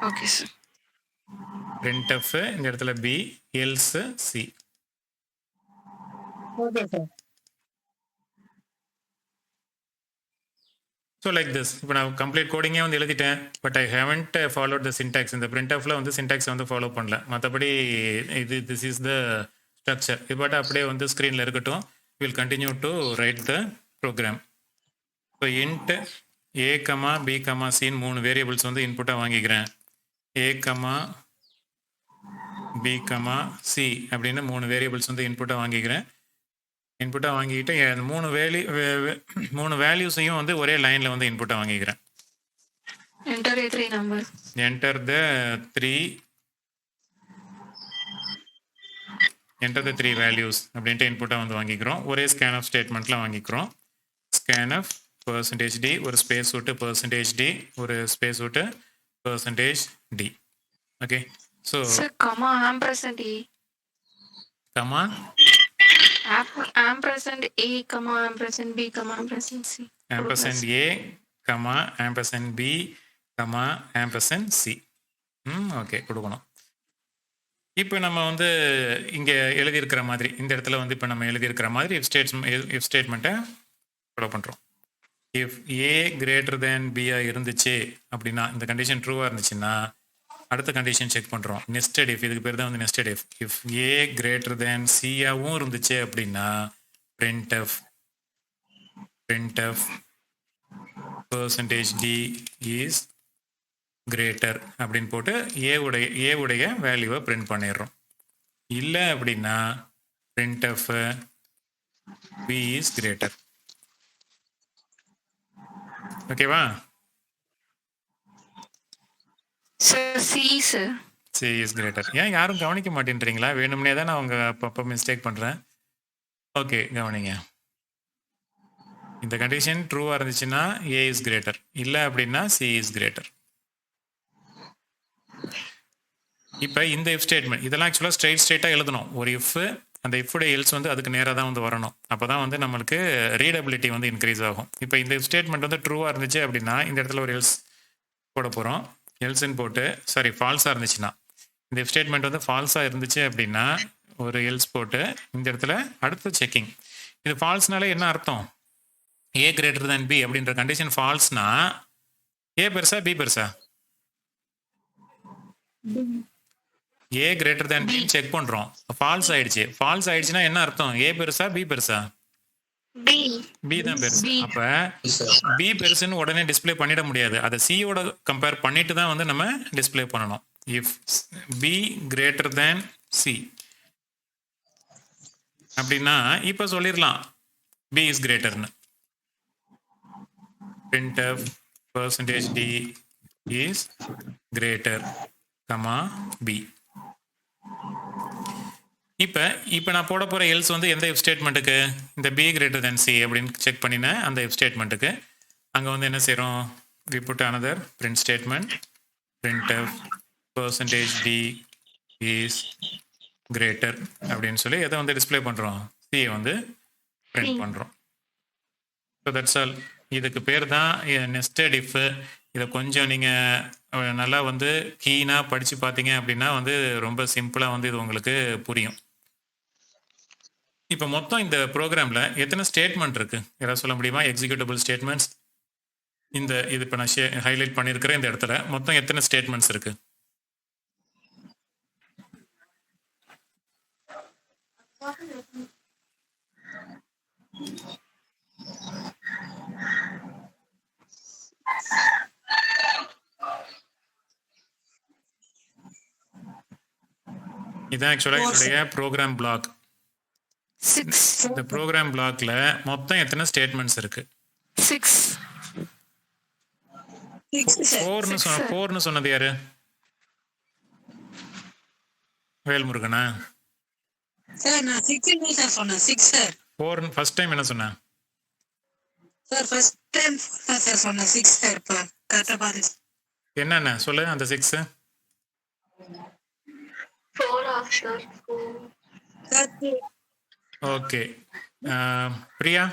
Okay sir. printf இந்த இடத்துல B else C. So like this. இப்போ நான் கம்ப்ளீட் கோடிங்கே வந்து எழுதிட்டேன். But I haven't followed the syntax. இந்த printfல வந்து சின்டாக்ஸ் வந்து ஃபாலோ பண்ணல. மற்றபடி திஸ் இஸ் த ஸ்ட்ரக்சர். இது பாட்டு அப்படியே வந்து ஸ்க்ரீனில் இருக்கட்டும். Will continue to write the program. இப்போ int A comma B comma சின்னு 3 வேரியபிள்ஸ் வந்து இன்புட்டாக வாங்கிக்கிறேன். A comma B comma C அப்படின்னு 3 வேரியபிள்ஸ் வந்து இன்புட்டாக வாங்கிக்கிறேன். இன்புட்டாக வாங்கிக்கிட்டு 3 வேல்யூஸையும் வந்து ஒரே லைனில் வந்து இன்புட்டாக வாங்கிக்கிறேன். Enter a 3 number. Enter the three values அப்படின்ட்டு இன்புட்டாக வந்து வாங்கிக்கிறோம். ஒரே ஸ்கேன் ஆஃப் ஸ்டேட்மெண்ட்டில் வாங்கிக்கிறோம். ஸ்கேன் ஆஃப் %d ஒரு ஸ்பேஸ் விட்டு %d ஒரு ஸ்பேஸ் விட்டு %d. Okay, so Sir, comma ampersand A. Comma Ampersand A, comma ampersand B, comma ampersand C. ampersand A, comma ampersand B, comma ampersand C. Okay, கொடுக்கணும். இப்போ நம்ம வந்து இங்கே எழுதியிருக்கிற மாதிரி இந்த இடத்துல வந்து இப்போ நம்ம எழுதியிருக்கிற மாதிரி இஃப் ஸ்டேட்மெண்ட்டை ஃபாலோ பண்ணுறோம். இஃப் ஏ கிரேட்டர் தேன் பியாக இருந்துச்சு அப்படின்னா, இந்த கண்டிஷன் ட்ரூவாக இருந்துச்சுன்னா அடுத்த கண்டிஷன் செக் பண்ணுறோம். Nested if. இதுக்கு பேர் தான் வந்து nested if. If A greater than சியாவும் இருந்துச்சு அப்படின்னா printf %d இஸ் கிரேட்டர் அப்படின்னு போட்டு ஏவுடைய வேல்யூவை பிரிண்ட் பண்ணிடுறோம். இல்லை அப்படின்னா printf b இஸ் கிரேட்டர். ஓகேவா? Sir, C, sir. C is greater. ஏன் யாரும் கவனிக்க மாட்டேன்றீங்களா? வேணும்னே தான் நான் அவங்க அப்பப்போ மிஸ்டேக் பண்ணுறேன். ஓகே, கவனிங்க. இந்த கண்டிஷன் ட்ரூவாக இருந்துச்சுன்னா ஏ இஸ் கிரேட்டர், இல்லை அப்படின்னா சி இஸ் கிரேட்டர். இப்போ இந்த இஃப் ஸ்டேட்மெண்ட் இதெல்லாம் ஆக்சுவலாக ஸ்ட்ரெயிட்டாக எழுதணும். ஒரு இஃப், அந்த இஃபுடைய எல்ஸ் வந்து அதுக்கு நேராக தான் வந்து வரணும். அப்போ தான் வந்து நம்மளுக்கு ரீடபிலிட்டி வந்து இன்க்ரீஸ் ஆகும். இப்போ இந்த இஃப் ஸ்டேட்மெண்ட் வந்து ட்ரூவாக இருந்துச்சு அப்படின்னா இந்த இடத்துல ஒரு எல்ஸ் போட போகிறோம். எல்ஸ்ன்னு போட்டு ஃபால்ஸாக இருந்துச்சுன்னா, இந்த இஃப் ஸ்டேட்மெண்ட் வந்து ஃபால்ஸாக இருந்துச்சு அப்படின்னா ஒரு எல்ஸ் போட்டு இந்த இடத்துல அடுத்த செக்கிங். இது ஃபால்ஸ்னாலே என்ன அர்த்தம்? ஏ கிரேட்டர் தேன் பி அப்படின்ற கண்டிஷன் ஃபால்ஸ்னா ஏ பெருசா பி பெருசா? A greater than B check பண்ணுறோம். ஃபால்ஸ் ஆயிடுச்சுன்னா என்ன அர்த்தம்? ஏ பெருசா பி பெருசா? பி தான் பெருசு. அப்போ பி பெருசுன்னு உடனே டிஸ்பிளே பண்ணிட முடியாது. அதை சியோட கம்பேர் பண்ணிட்டு தான் வந்து நம்ம டிஸ்பிளே பண்ணணும். If B greater than C அப்படின்னா இப்போ சொல்லிடலாம் பி இஸ் கிரேட்டர்னு. printf %d is greater, b. இப்போ நான் போட போகிற எல்ஸ் வந்து எந்த இஃப் ஸ்டேட்மெண்ட்டுக்கு? இந்த பி கிரேட்டர் தென் சி அப்படின்னு செக் பண்ணினேன் அந்த இஃப் ஸ்டேட்மெண்ட்டுக்கு. அங்கே வந்து என்ன செய்கிறோம், we put another print statement, printf percentage d is greater அப்படின்னு சொல்லி எதை வந்து டிஸ்ப்ளே பண்ணுறோம், சியை வந்து பிரிண்ட் பண்ணுறோம். So that's all. இதுக்கு பேர் தான் நெஸ்டட் இஃப். இதை கொஞ்சம் நீங்கள் நல்லா வந்து கீனாக படித்து பார்த்தீங்க அப்படின்னா வந்து ரொம்ப சிம்பிளாக வந்து இது உங்களுக்கு புரியும். இப்போ மொத்தம் இந்த ப்ரோக்ராமில் எத்தனை ஸ்டேட்மெண்ட் இருக்குது யாராவது சொல்ல முடியுமா? எக்ஸிக்யூட்டபிள் ஸ்டேட்மெண்ட்ஸ் இது இப்போ நான் ஹைலைட் பண்ணியிருக்கிறேன் இந்த இடத்துல மொத்தம் எத்தனை ஸ்டேட்மெண்ட்ஸ் இருக்குது? இதான் ஆக்சுவலாக என்னுடைய ப்ரோக்ராம் பிளாக். 6. இந்த ப்ரோக்ராம் பிளாக்ல மொத்தம் எத்தனை ஸ்டேட்மெண்ட்ஸ் இருக்கு? 6. 4னு சொன்னது யாரு? வேல்முருகனா? சார் நான் 6 சார் சொன்னேன். 6 சார். 4 ஃபர்ஸ்ட் டைம் என்ன சொன்ன? சார் ஃபர்ஸ்ட் டைம் சார் சொன்னேன் 6 சார். இப்போ கரெக்டாக பாருங்க. என்னென்ன சொல்லு அந்த 6. 4 of sir. Okay. Priya,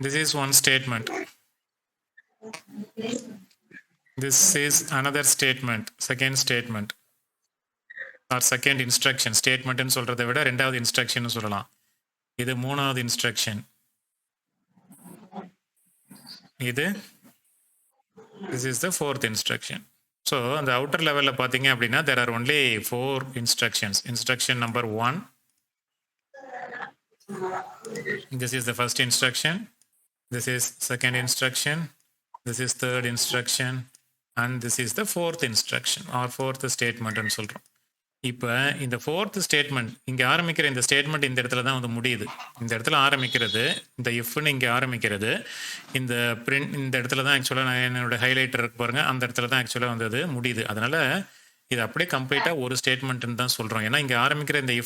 this is one statement. This is another statement, second statement or second instruction. Statement ன்னு சொல்றதை விட ரெண்டாவது இன்ஸ்ட்ரக்ஷன் சொல்லலாம். இது மூணாவது இன்ஸ்ட்ரக்ஷன். இது this is the fourth instruction. So அந்த அவுட்டர் லெவலில் பார்த்தீங்க அப்படின்னா there are only 4 instructions. Instruction number 1, this is the first instruction, this is second instruction, this is third instruction, and this is the fourth instruction or fourth statement ன்னு சொல்கிறோம். இப்போ இந்த fourth statement இங்கே ஆரம்பிக்கிற இந்த ஸ்டேட்மெண்ட் இந்த இடத்துல தான் வந்து முடியுது. இந்த இடத்துல ஆரம்பிக்கிறது, இந்த இஃப்னு இங்கே ஆரம்பிக்கிறது, இந்த பிரிண்ட் இந்த இடத்துல தான் ஆக்சுவலாக நான் என்னோட ஹைலைட்டர் இருக்கு பாருங்க, அந்த இடத்துல தான் ஆக்சுவலாக வந்து அது முடியுது. அதனால இது அப்படியே கம்ப்ளீட்டாக ஒரு ஸ்டேட்மெண்ட்னு தான் சொல்கிறோம். ஏன்னா இங்கே ஆரம்பிக்கிற இந்த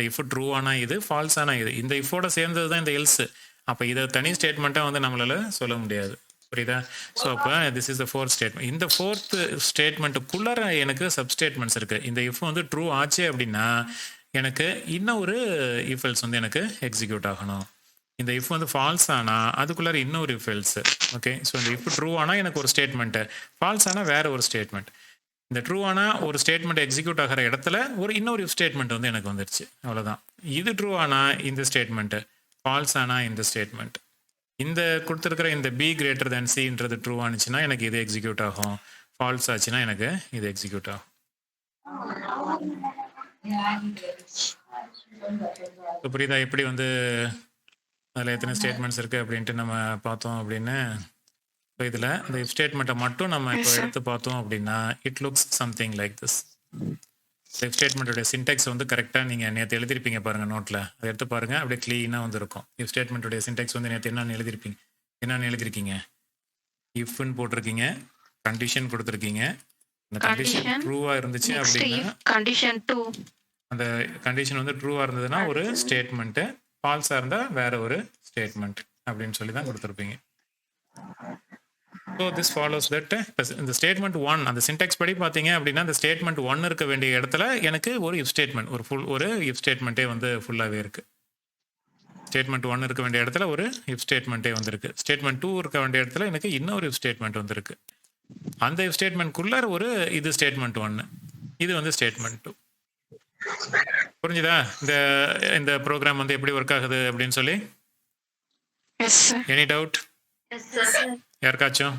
இஃப் ட்ரூ ஆனால் இது, ஃபால்ஸ் ஆனால் இது, இந்த இஃபோட சேர்ந்தது தான் இந்த எல்ஸ். அப்போ இதை தனி ஸ்டேட்மெண்ட்டாக வந்து நம்மளால சொல்ல முடியாது. புரியுதா? ஸோ அப்போ this is the fourth statement. இந்த ஃபோர்த் ஸ்டேட்மெண்ட்டுக்குள்ளார எனக்கு சப் ஸ்டேட்மெண்ட்ஸ் இருக்குது. இந்த இஃப் வந்து ட்ரூ ஆச்சு அப்படின்னா எனக்கு இன்னும் ஒரு இஃப் எல்ஸ் வந்து எனக்கு எக்ஸிக்யூட் ஆகணும். இந்த இஃப் வந்து ஃபால்ஸ் ஆனால் அதுக்குள்ளார இன்னொரு இஃப் எல்ஸ். ஓகே, ஸோ இந்த இஃப் ட்ரூ ஆனால் எனக்கு ஒரு ஸ்டேட்மெண்ட்டு, ஃபால்ஸ் ஆனால் வேற ஒரு ஸ்டேட்மெண்ட். இந்த ட்ரூ ஆனால் ஒரு ஸ்டேட்மெண்ட் எக்ஸிக்யூட் ஆகிற இடத்துல இன்னொரு இஃப் ஸ்டேட்மெண்ட் வந்து எனக்கு வந்துடுச்சு. அவ்வளோதான். இது ட்ரூ ஆனால் இந்த ஸ்டேட்மெண்ட்டு, ஃபால்ஸ் ஆனால் இந்த ஸ்டேட்மெண்ட். இந்த கொடுத்துருக்கிற இந்த பி கிரேட்டர் தேன் சின்றது ட்ரூ ஆனிச்சுன்னா எனக்கு இது எக்ஸிக்யூட் ஆகும், ஃபால்ஸ் ஆச்சுன்னா எனக்கு இது எக்ஸிக்யூட் ஆகும். புரியுதா எப்படி வந்து அதில் எத்தனை ஸ்டேட்மெண்ட்ஸ் இருக்குது அப்படின்ட்டு நம்ம பார்த்தோம் அப்படின்னு. ஸோ இதில் இந்த இஃப் ஸ்டேட்மெண்ட்டை மட்டும் நம்ம இப்போ எடுத்து பார்த்தோம் அப்படின்னா it looks something like this. If ஸ்டேட்மெண்ட்டோட சின்டெக்ஸ் வந்து கரெக்டாக நீங்கள் நேற்று எழுதிருப்பீங்க பாருங்கள் நோட்டில், அதை எடுத்து பாருங்கள், அப்படியே க்ளீனாக வந்து இருக்கும். இஃப் ஸ்டேட்மெண்ட்டோட சின்டெக்ஸ் வந்து நேற்று என்னென்னு எழுதிருக்கீங்க, இஃப்னு போட்டிருக்கீங்க, கண்டிஷன் கொடுத்துருக்கீங்க. அந்த கண்டிஷன் ட்ரூவாக இருந்துச்சு அப்படின்னா கண்டிஷன் 2, அந்த கண்டிஷன் வந்து ட்ரூவாக இருந்ததுன்னா ஒரு ஸ்டேட்மெண்ட்டு, ஃபால்ஸாக இருந்தால் வேற ஒரு ஸ்டேட்மெண்ட் அப்படின்னு சொல்லி தான் கொடுத்துருப்பீங்க. ஸோ திஸ் ஃபாலோஸ் தட் இந்த ஸ்டேட்மெண்ட் 1 அந்த சின்டெக்ஸ் படி பார்த்தீங்க அப்படின்னா இந்த ஸ்டேட்மெண்ட் 1 இருக்க வேண்டிய இடத்துல எனக்கு ஒரு இஃப் ஸ்டேட்மெண்ட் ஒரு இஃப் ஸ்டேட்மெண்ட்டே வந்து ஃபுல்லாகவே இருக்குது. ஸ்டேட்மெண்ட் 1 இருக்க வேண்டிய இடத்துல ஒரு இஃப் ஸ்டேட்மெண்ட்டே வந்துருக்கு. ஸ்டேட்மெண்ட் 2 இருக்க வேண்டிய இடத்துல எனக்கு இன்னொரு இஃப் ஸ்டேட்மெண்ட் வந்துருக்கு. அந்த இஃப் ஸ்டேட்மெண்ட்குள்ளார இது ஸ்டேட்மெண்ட் 1, இது வந்து ஸ்டேட்மெண்ட் 2. புரிஞ்சுதா இந்த ப்ரோக்ராம் வந்து எப்படி ஒர்க் ஆகுது அப்படின்னு சொல்லி? Any doubt? யாருக்காச்சும்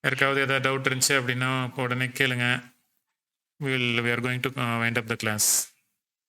யாருக்காவது ஏதாவது டவுட் இருந்துச்சு அப்படின்னா உடனே கேளுங்க. we are going to wind up the class.